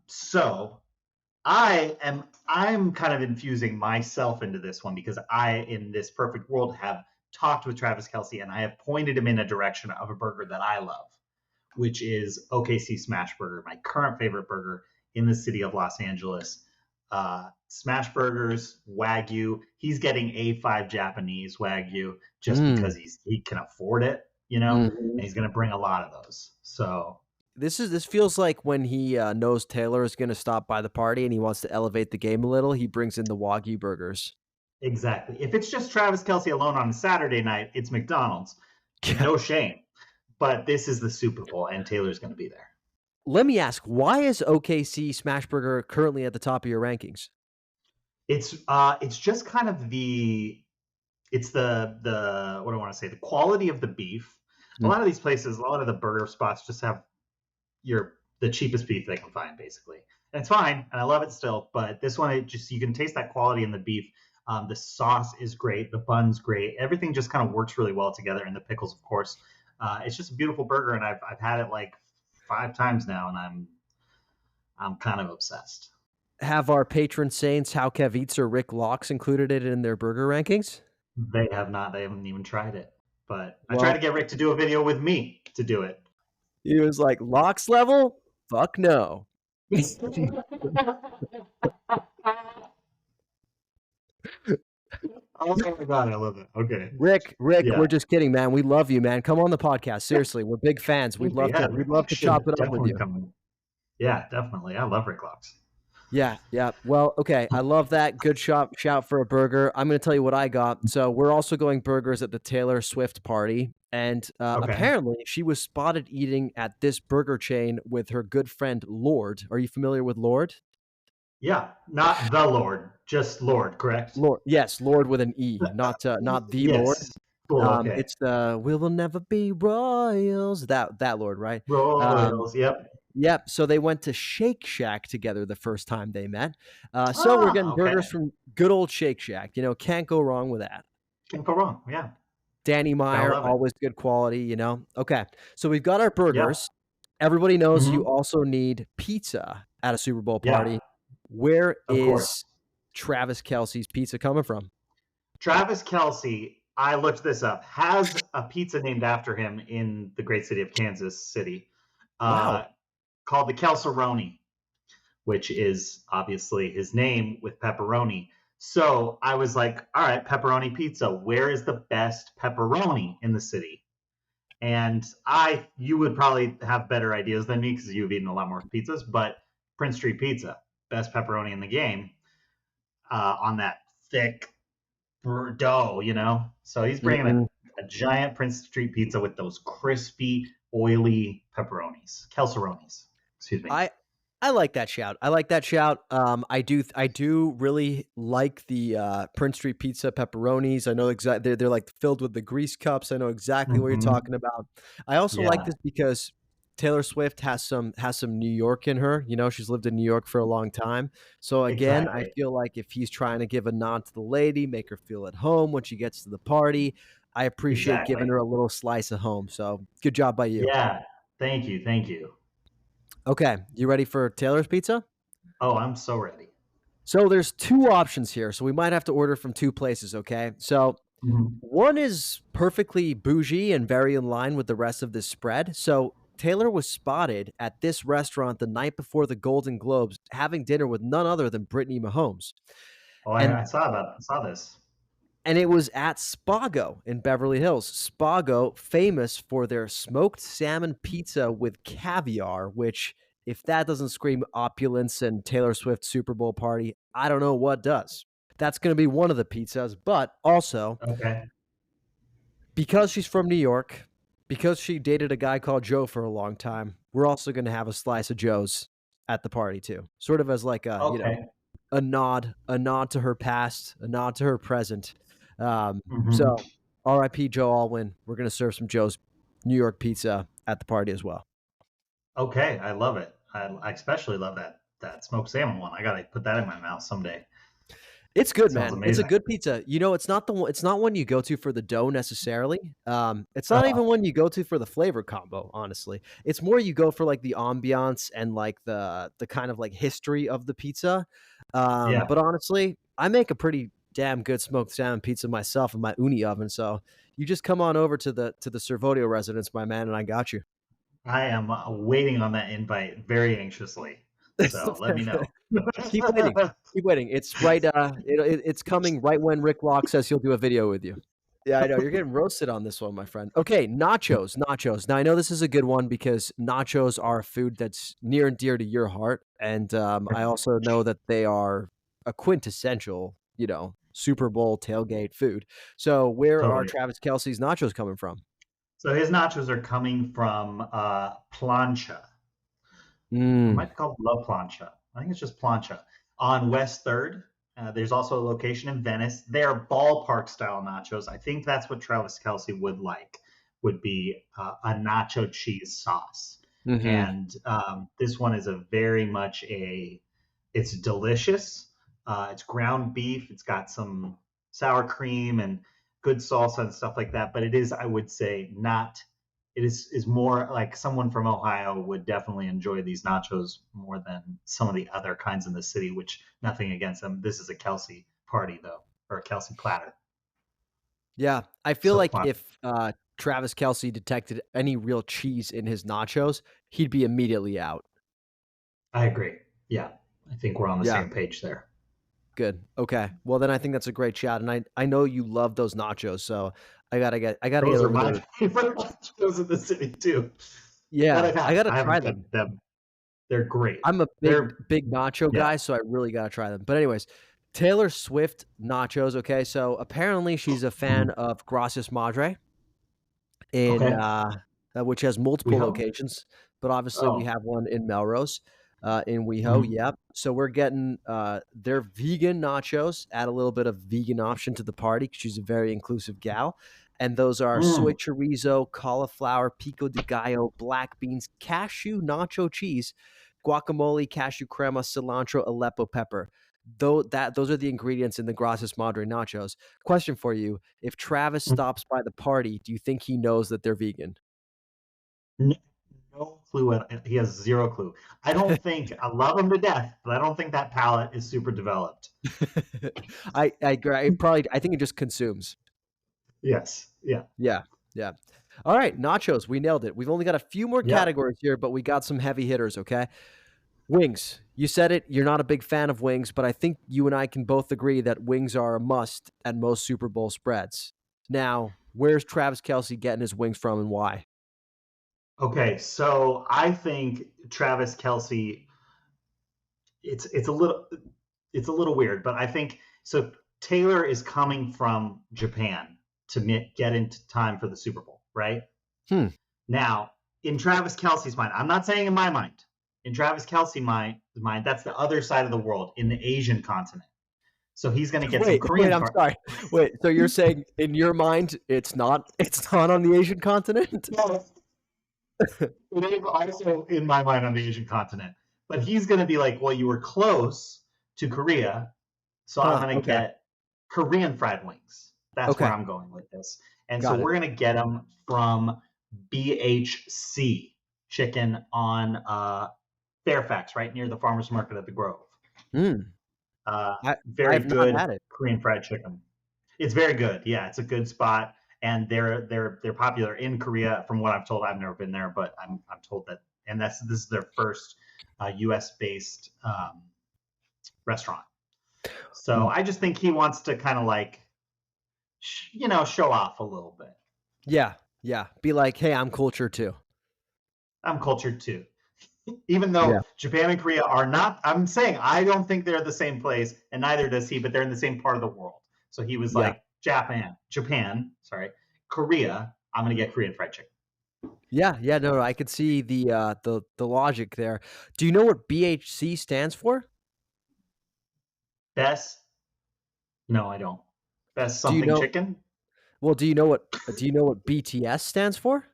so I'm kind of infusing myself into this one because I, in this perfect world, have talked with Travis Kelce and I have pointed him in a direction of a burger that I love, which is OKC Smash Burger, my current favorite burger in the city of Los Angeles. Smash Burgers, Wagyu. He's getting A5 Japanese Wagyu just Mm. because he can afford it, you know, Mhm. and he's going to bring a lot of those. So This feels like when he knows Taylor is going to stop by the party and he wants to elevate the game a little. He brings in the Wagyu burgers. exactly. If it's just Travis Kelce alone on a Saturday night, it's McDonald's. No shame. But this is the Super Bowl, and Taylor's going to be there. Let me ask, why is OKC Smash Burger currently at the top of your rankings? It's just kind of it's the what do I want to say, the quality of the beef. A Mm. lot of these places, a lot of the burger spots just have the cheapest beef they can find, basically, and it's fine, and I love it still. But this one, it just, you can taste that quality in the beef. The sauce is great, the bun's great, everything just kind of works really well together, and the pickles, of course. It's just a beautiful burger, and I've had it like 5 times now, and I'm kind of obsessed. Have our patron saints, How Kev Eats or Rick Locks, included it in their burger rankings? They have not. They haven't even tried it. But I tried to Well, get Rick to do a video with me to do it. he was like, Locks level? Fuck no. Oh my god, I love it. Okay. Rick, Yeah. we're just kidding, man. We love you, man. Come on the podcast. Seriously, we're big fans. Yeah, We'd Rick love Locks to should chop it up with definitely you. come in. Yeah, definitely. I love Rick Locks. Yeah, yeah. Well, okay. I love that. Good shout for a burger. I'm going to tell you what I got. So we're also going burgers at the Taylor Swift party, and Okay. apparently she was spotted eating at this burger chain with her good friend Lord. Are you familiar with Lord? Yeah. Not the Lord, just Lord, correct? Lord, yes, Lord with an E, not the Lord. Yes. Cool. Okay. It's the "We will never be royals." That Lord, right? Um, Royals. Yep. Yep. So they went to Shake Shack together the first time they met. So we're Ah, getting okay. burgers from good old Shake Shack. You know, can't go wrong with that. Can't go wrong. Yeah. Danny Gotta Meyer, love it. always good quality, you know. Okay. So we've got our Yeah. burgers. Everybody knows you Hmm. also need pizza at a Super Bowl Yeah. party. Where Of course. is Travis Kelce's pizza coming from? Travis Kelce, I looked this up, has a pizza named after him in the great city of Kansas City, uh, Wow. called the Kelceroni, which is obviously his name with pepperoni. So I was like, all right, pepperoni pizza. Where is the best pepperoni in the city? And you would probably have better ideas than me because you've eaten a lot more pizzas, but Prince Street Pizza, best pepperoni in the game, on that thick dough, you know? So he's bringing Mhm. a giant Prince Street pizza with those crispy, oily pepperonis, calceronis. Excuse me. I like that shout. I like that shout. I do really like the Prince Street Pizza pepperonis. I know exactly they're like filled with the grease cups. I know exactly what you're Mm-hmm. talking about. I also like Yeah, this because Taylor Swift has some New York in her. You know, she's lived in New York for a long time. So again, I exactly. feel like if he's trying to give a nod to the lady, make her feel at home when she gets to the party, I appreciate giving Exactly. her a little slice of home. So good job by you. Yeah. Thank you. Thank you. Okay, you ready for Taylor's Pizza? Oh, I'm so ready. So there's two options here. So we might have to order from two places. Okay, so Mhm. one is perfectly bougie and very in line with the rest of this spread. So Taylor was spotted at this restaurant the night before the Golden Globes having dinner with none other than Brittany Mahomes. Oh, And I saw this. and it was at Spago in Beverly Hills. Spago, famous for their smoked salmon pizza with caviar, which, if that doesn't scream opulence and Taylor Swift Super Bowl party, I don't know what does. That's going to be one of the pizzas, but also Okay. because she's from New York, because she dated a guy called Joe for a long time, we're also going to have a slice of Joe's at the party too. Sort of as like a, Okay. a nod to her past, a nod to her present. Hmm. So RIP Joe Alwyn. We're going to serve some Joe's New York pizza at the party as well. Okay. I love it. I especially love that smoked salmon one. I gotta put that in my mouth someday. It's good, Sounds man. It's a amazing. good pizza. It's not the one, it's not one you go to for the dough necessarily. It's not Uh, even one you go to for the flavor combo, honestly. It's more you go for like the ambiance and like the kind of like history of the pizza. yeah. But honestly, I make a pretty damn good smoked salmon pizza myself in my uni oven. So you just come on over to the Servodio residence, my man, and I got you. I am waiting on that invite very anxiously. So let me know. Keep waiting. Keep waiting. It's right. It's coming right when Rick Rock says he'll do a video with you. Yeah, I know. You're getting roasted on this one, my friend. Okay, nachos. Nachos. Now, I know this is a good one because nachos are a food that's near and dear to your heart. And I also know that they are a quintessential, Super Bowl tailgate food. So, where are Totally. Travis Kelce's nachos coming from? So his nachos are coming from Plancha. It Mm, might be called La Plancha. I think it's just Plancha on West Third. There's also a location in Venice. They're ballpark style nachos. I think that's what Travis Kelce would like. Would be a nacho cheese sauce, hmm. and this one is a very much a. It's delicious. It's ground beef. It's got some sour cream and good salsa and stuff like that. But it is, I would say, not is more like someone from Ohio would definitely enjoy these nachos more than some of the other kinds in the city, which nothing against them. This is a Kelce party though, or a Kelce platter. Yeah, I feel So like if Travis Kelce detected any real cheese in his nachos, he'd be immediately out. I agree. Yeah. I think we're on the Yeah, same page there. good. Okay. Well, then I think that's a great shot, and I know you love those nachos, so I gotta get Those a are my little. favorite nachos in the city too. That Yeah, I've I had. gotta I try haven't had them. them. They're great. I'm a They're big nacho yeah. guy, so I really gotta try them. But anyways, Taylor Swift nachos. Okay, so apparently she's a fan Mhm. of Gracias Madre in Okay. which has We multiple hope. locations, but obviously we Oh. have one in Melrose, in WeHo. Mhm. Yep. So we're getting their vegan nachos. Add a little bit of vegan option to the party 'cause she's a very inclusive gal. And those are soy Mm. chorizo, cauliflower, pico de gallo, black beans, cashew nacho cheese, guacamole, cashew crema, cilantro, Aleppo pepper. Those are the ingredients in the Gracias Madre nachos. Question for you: if Travis stops by the party, do you think he knows that they're vegan? No, no clue. He has zero clue. I don't think I love him to death, but I don't think that palate is super developed. I think it just consumes. Yes. Yeah. Yeah, yeah. All right, nachos, we nailed it. We've only got a few more Yep. categories here, but we got some heavy hitters, okay? Wings. You said it, you're not a big fan of wings, but I think you and I can both agree that wings are a must at most Super Bowl spreads. Now, where's Travis Kelce getting his wings from and why? Okay. So I think Travis Kelce. It's a little it's a little weird, but I think so. Taylor is coming from Japan to get into time for the Super Bowl, right? Hmm. Now, in Travis Kelsey's mind, I'm not saying in my mind. In Travis Kelsey's mind, that's the other side of the world in the Asian continent. So he's going to get some Wait, Korean I'm card. sorry. Wait, so you're saying in your mind it's not on the Asian continent? No, it is also in my mind on the Asian continent. But he's going to be like, well, you were close to Korea, so I'm Huh, going to okay. get Korean fried wings. That's where Okay, I'm going with this. And so got it. we're going to get them from BHC Chicken on Fairfax, right near the farmers market at the Grove. Mm, Uh, I very I've not good had it. Korean fried chicken. It's very good. Yeah, it's a good spot, and they're popular in Korea. From what I'm told, I've never been there, but I'm told that, and this is their first U.S. based restaurant. So Mm, I just think he wants to kind of like, show off a little bit. yeah, yeah. Be like, "Hey, I'm culture too." I'm cultured too. Even Yeah, though Japan and Korea are not, I'm saying I don't think they're the same place, and neither does he, but they're in the same part of the world. So he was yeah, like, Japan, sorry, Korea, I'm going to get Korean fried chicken. yeah, yeah, no, I could see the logic there. Do you know what BHC stands for? Best? No, I don't. Best Do you something know chicken well, do you know what BTS stands for?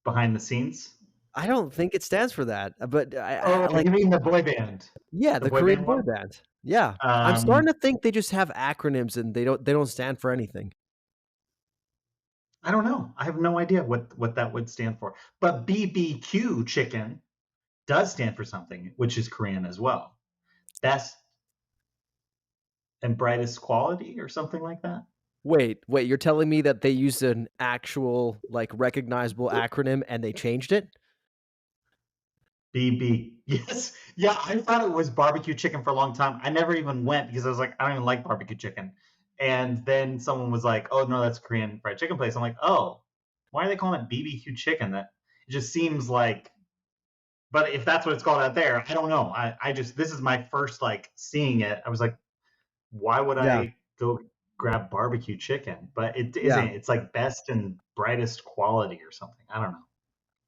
behind the scenes. I don't think it stands for that, but I Oh, like you mean the boy band? yeah, The the boy Korean band boy one? band. Yeah. I'm starting Um, to think they just have acronyms and they don't stand for anything. I don't know. I have no idea what that would stand for. But BBQ chicken does stand for something, which is Korean as well. Best and brightest quality or something like that. Wait, you're telling me that they used an actual, like, recognizable acronym and they changed it? BB. Yes. Yeah, I thought it was barbecue chicken for a long time. I never even went because I was like, I don't even like barbecue chicken. And then someone was like, oh, no, that's a Korean fried chicken place. I'm like, oh, why are they calling it BBQ chicken? That it just seems like, but if that's what it's called out there, I don't know. I just, this is my first like seeing it. I was like, why would Yeah, I go grab barbecue chicken? But it isn't. yeah. It's like best and brightest quality or something. I don't know.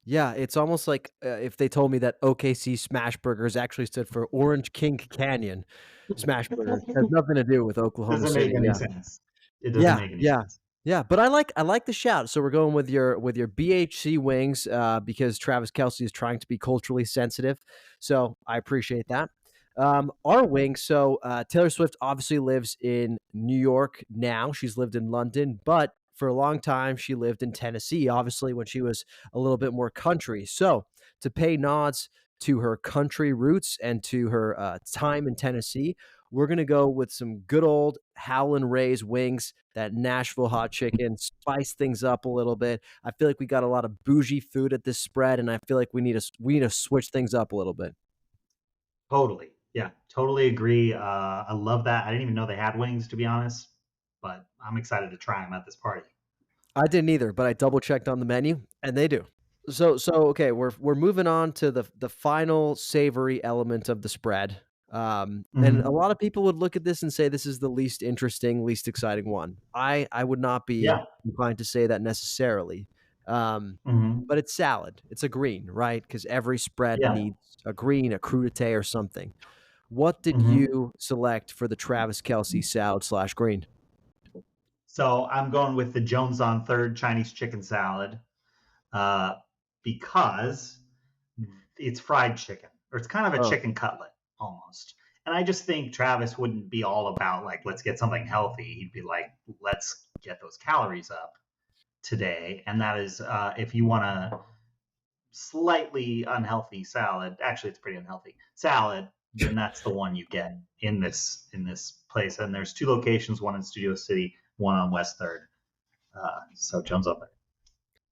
Yeah, it's almost like, if they told me that OKC Smash Burgers actually stood for Orange King Canyon Smash Burgers. Has nothing to do with Oklahoma Doesn't City, make any yeah. sense. It doesn't Yeah, make any yeah, sense. yeah, but I like the shout, so we're going with your BHC wings, because Travis Kelce is trying to be culturally sensitive, so I appreciate that. Our wings, so, Taylor Swift obviously lives in New York now, she's lived in London, but for a long time, she lived in Tennessee, obviously, when she was a little bit more country, so to pay nods to her country roots and to her, time in Tennessee, we're gonna go with some good old Howlin' Ray's wings, that Nashville hot chicken, spice things up a little bit. I feel like we got a lot of bougie food at this spread, and I feel like we need to switch things up a little bit. Totally. Yeah, totally agree. I love that. I didn't even know they had wings, to be honest, but I'm excited to try them at this party. I didn't either, but I double checked on the menu, and they do. So okay, we're moving on to the final savory element of the spread. And a Hmm. lot of people would look at this and say this is the least interesting, least exciting one. I would not be Yeah. inclined to say that necessarily. Um, Hmm. but it's salad. It's a green, right? Because every spread Yeah. needs a green, a crudité, or something. What did Hmm. you select for the Travis Kelce salad slash green? So I'm going with the Jones on Third Chinese chicken salad uh, because it's fried chicken, or it's kind of a Oh, chicken cutlet almost. And I just think Travis wouldn't be all about like, let's get something healthy. He'd be like, let's get those calories up today. And that is, if you want a slightly unhealthy salad, actually, it's pretty unhealthy salad, then that's the one you get in this place. And there's two locations, one in Studio City, one on West Third. So Jones up there.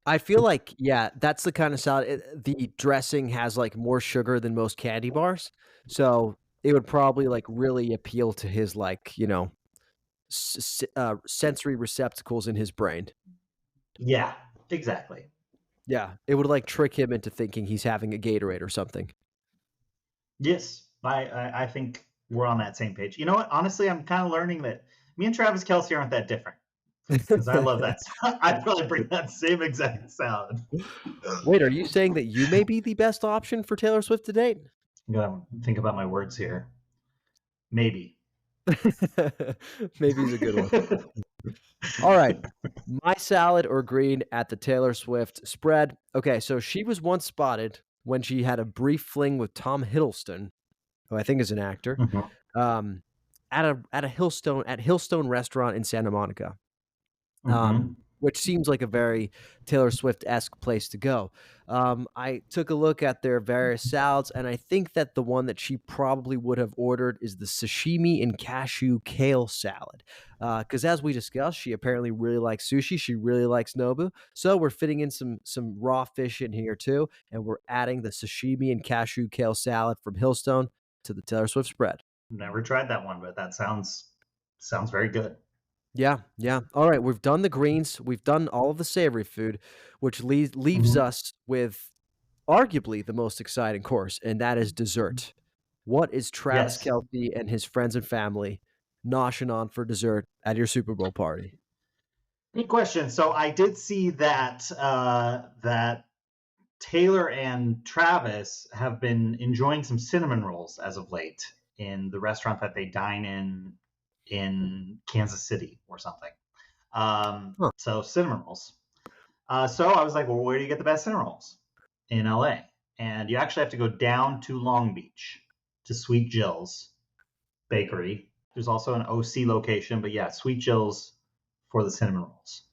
I feel like, yeah, that's the kind of salad the dressing has, like, more sugar than most candy bars, so it would probably, like, really appeal to his, like, sensory receptacles in his brain. Yeah, exactly. Yeah, it would, like, trick him into thinking he's having a Gatorade or something. Yes, I think we're on that same page. You know what? Honestly, I'm kind of learning that me and Travis Kelce aren't that different because I love that. I'd probably bring that same exact salad. Wait, are you saying that you may be the best option for Taylor Swift to date? I'm gonna think about my words here. Maybe. Maybe he's a good one. All right. My salad or green at the Taylor Swift spread. Okay, so she was once spotted when she had a brief fling with Tom Hiddleston, who I think is an actor, Mhm. um, at a Hillstone restaurant in Santa Monica. Mm-hmm. Which seems like a very Taylor Swift-esque place to go. I took a look at their various salads, and I think that the one that she probably would have ordered is the sashimi and cashew kale salad. Because as we discussed, she apparently really likes sushi. She really likes Nobu. So we're fitting in some raw fish in here too, and we're adding the sashimi and cashew kale salad from Hillstone to the Taylor Swift spread. Never tried that one, but that sounds very good. Yeah, yeah. All right, we've done the greens, we've done all of the savory food, which leaves Mm-hmm. us with arguably the most exciting course, and that is dessert. What is Travis Yes. Kelce and his friends and family noshing on for dessert at your Super Bowl party? Good question. So I did see that Taylor and Travis have been enjoying some cinnamon rolls as of late in the restaurant that they dine in Kansas City or something. Huh. So cinnamon rolls. So I was like, well, where do you get the best cinnamon rolls? In LA. And you actually have to go down to Long Beach to Sweet Jill's Bakery. There's also an OC location, but yeah, Sweet Jill's for the cinnamon rolls.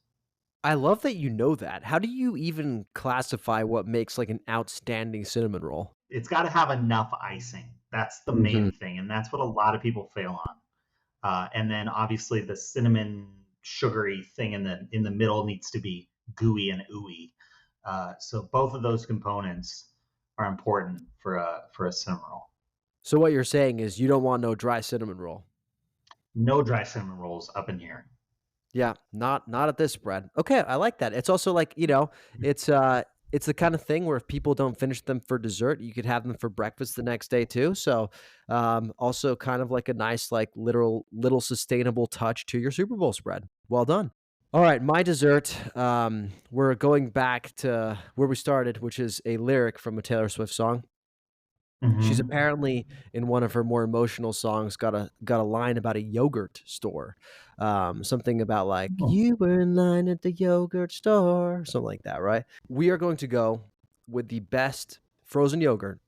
I love that you know that. How do you even classify what makes, like, an outstanding cinnamon roll? It's got to have enough icing. That's the Mhm. main thing, and that's what a lot of people fail on. And then obviously the cinnamon sugary thing in the middle needs to be gooey and ooey. So both of those components are important for a cinnamon roll. So what you're saying is you don't want no dry cinnamon roll? No dry cinnamon rolls up in here. Yeah, not at this spread. Okay, I like that. It's also like, it's the kind of thing where if people don't finish them for dessert, you could have them for breakfast the next day too. So, also kind of like a nice, like, literal little sustainable touch to your Super Bowl spread. Well done. All right, my dessert, we're going back to where we started, which is a lyric from a Taylor Swift song. She's Mm-hmm. apparently in one of her more emotional songs got a line about a yogurt store. Something about like, Oh. "You were in line at the yogurt store," something like that, right? We are going to go with the best frozen yogurt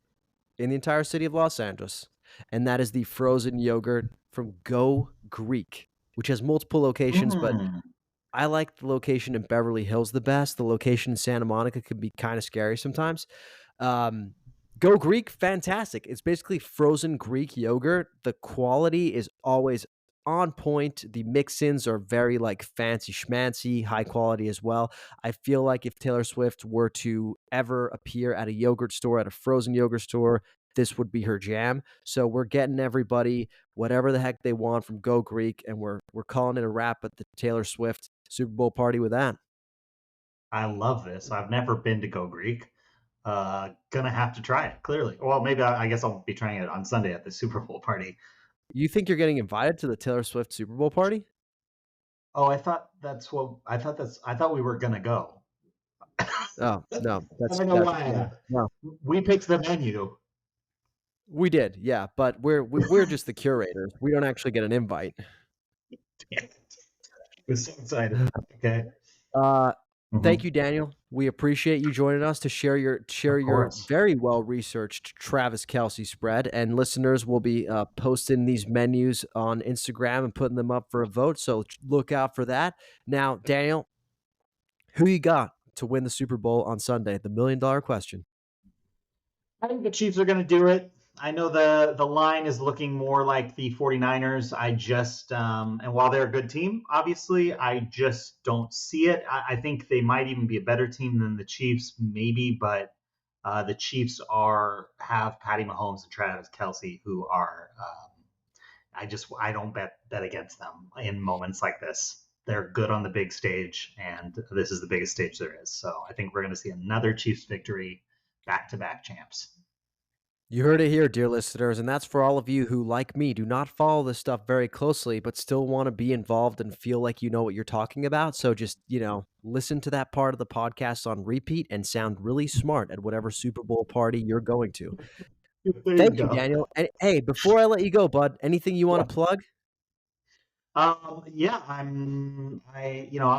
in the entire city of Los Angeles, and that is the frozen yogurt from Go Greek, which has multiple locations, but Mm. I like the location in Beverly Hills the best. The location in Santa Monica could be kinda scary sometimes. Um, Go Greek, fantastic. It's basically frozen Greek yogurt. The quality is always on point. The mix-ins are very, like, fancy schmancy, high quality as well. I feel like if Taylor Swift were to ever appear at a yogurt store, at a frozen yogurt store, this would be her jam. So we're getting everybody whatever the heck they want from Go Greek, and we're calling it a wrap at the Taylor Swift Super Bowl party with that. I love this. I've never been to Go Greek. Gonna have to try it. Clearly, well, maybe I guess I'll be trying it on Sunday at the Super Bowl party. You think you're getting invited to the Taylor Swift Super Bowl party? Oh, I thought we were gonna go. Oh, no, I don't know why. yeah, no. We picked the menu. We did, yeah, but we're just the curators. We don't actually get an invite. Damn it. I was so excited. Okay. Uh, Hmm. Thank you, Daniel. We appreciate you joining us to share Of your course. very well-researched Travis Kelce spread, and listeners will be, posting these menus on Instagram and putting them up for a vote, so look out for that. Now, Daniel, who you got to win the Super Bowl on Sunday? The million-dollar question. I think the Chiefs are going to do it. I know the line is looking more like the 49ers. I just and while they're a good team, obviously, I just don't see it. I think they might even be a better team than the Chiefs, maybe, but the Chiefs have Patty Mahomes and Travis Kelce, who are I don't bet against them in moments like this. They're good on the big stage, and this is the biggest stage there is. So I think we're going to see another Chiefs victory, back to back champs. You heard it here, dear listeners, and that's for all of you who, like me, do not follow this stuff very closely, but still want to be involved and feel like you know what you're talking about. So just, listen to that part of the podcast on repeat and sound really smart at whatever Super Bowl party you're going to. There you Thank you, go. Daniel. And hey, before I let you go, bud, anything you want Yeah. to plug? Yeah, I'm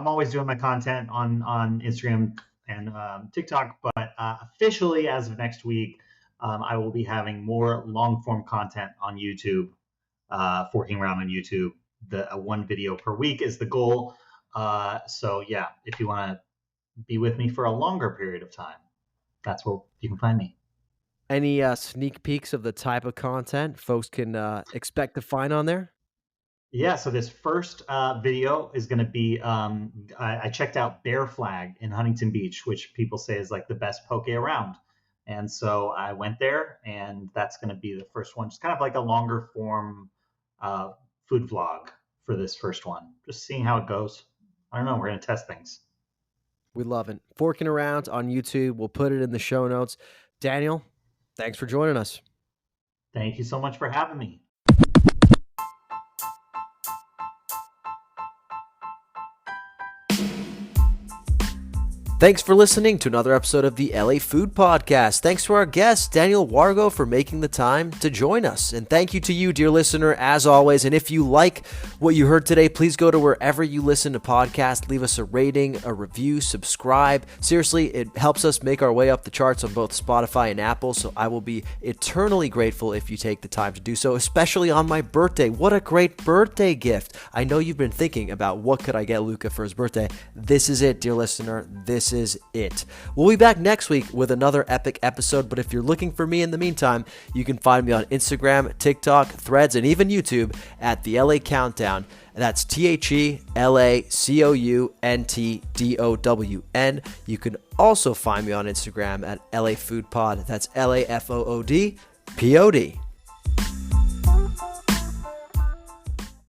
always doing my content on Instagram and TikTok, but officially as of next week, I will be having more long form content on YouTube. forking around on YouTube. The one video per week is the goal. So yeah, if you want to be with me for a longer period of time, that's where you can find me. Any sneak peeks of the type of content folks can expect to find on there? Yeah, so this first video is going to be I checked out Bear Flag in Huntington Beach, which people say is like the best poke around. And so I went there, and that's going to be the first one, just kind of like a longer form uh, food vlog for this first one, just seeing how it goes. I don't know, we're going to test things. We love it. Forking Around on YouTube. We'll put it in the show notes. Daniel, thanks for joining us. Thank you so much for having me. Thanks for listening to another episode of the LA Food Podcast. Thanks to our guest, Daniel Wargo, for making the time to join us. And thank you to you, dear listener, as always. And if you like what you heard today, please go to wherever you listen to podcasts, leave us a rating, a review, subscribe. Seriously, it helps us make our way up the charts on both Spotify and Apple. So I will be eternally grateful if you take the time to do so, especially on my birthday. What a great birthday gift. I know you've been thinking about what could I get Luca for his birthday. This is it, dear listener. This is it. We'll be back next week with another epic episode, but if you're looking for me in the meantime, you can find me on Instagram, TikTok, Threads, and even YouTube at the LA Countdown. That's TheLaCountdown. You can also find me on Instagram at LA Food Pod. That's LAFoodPod.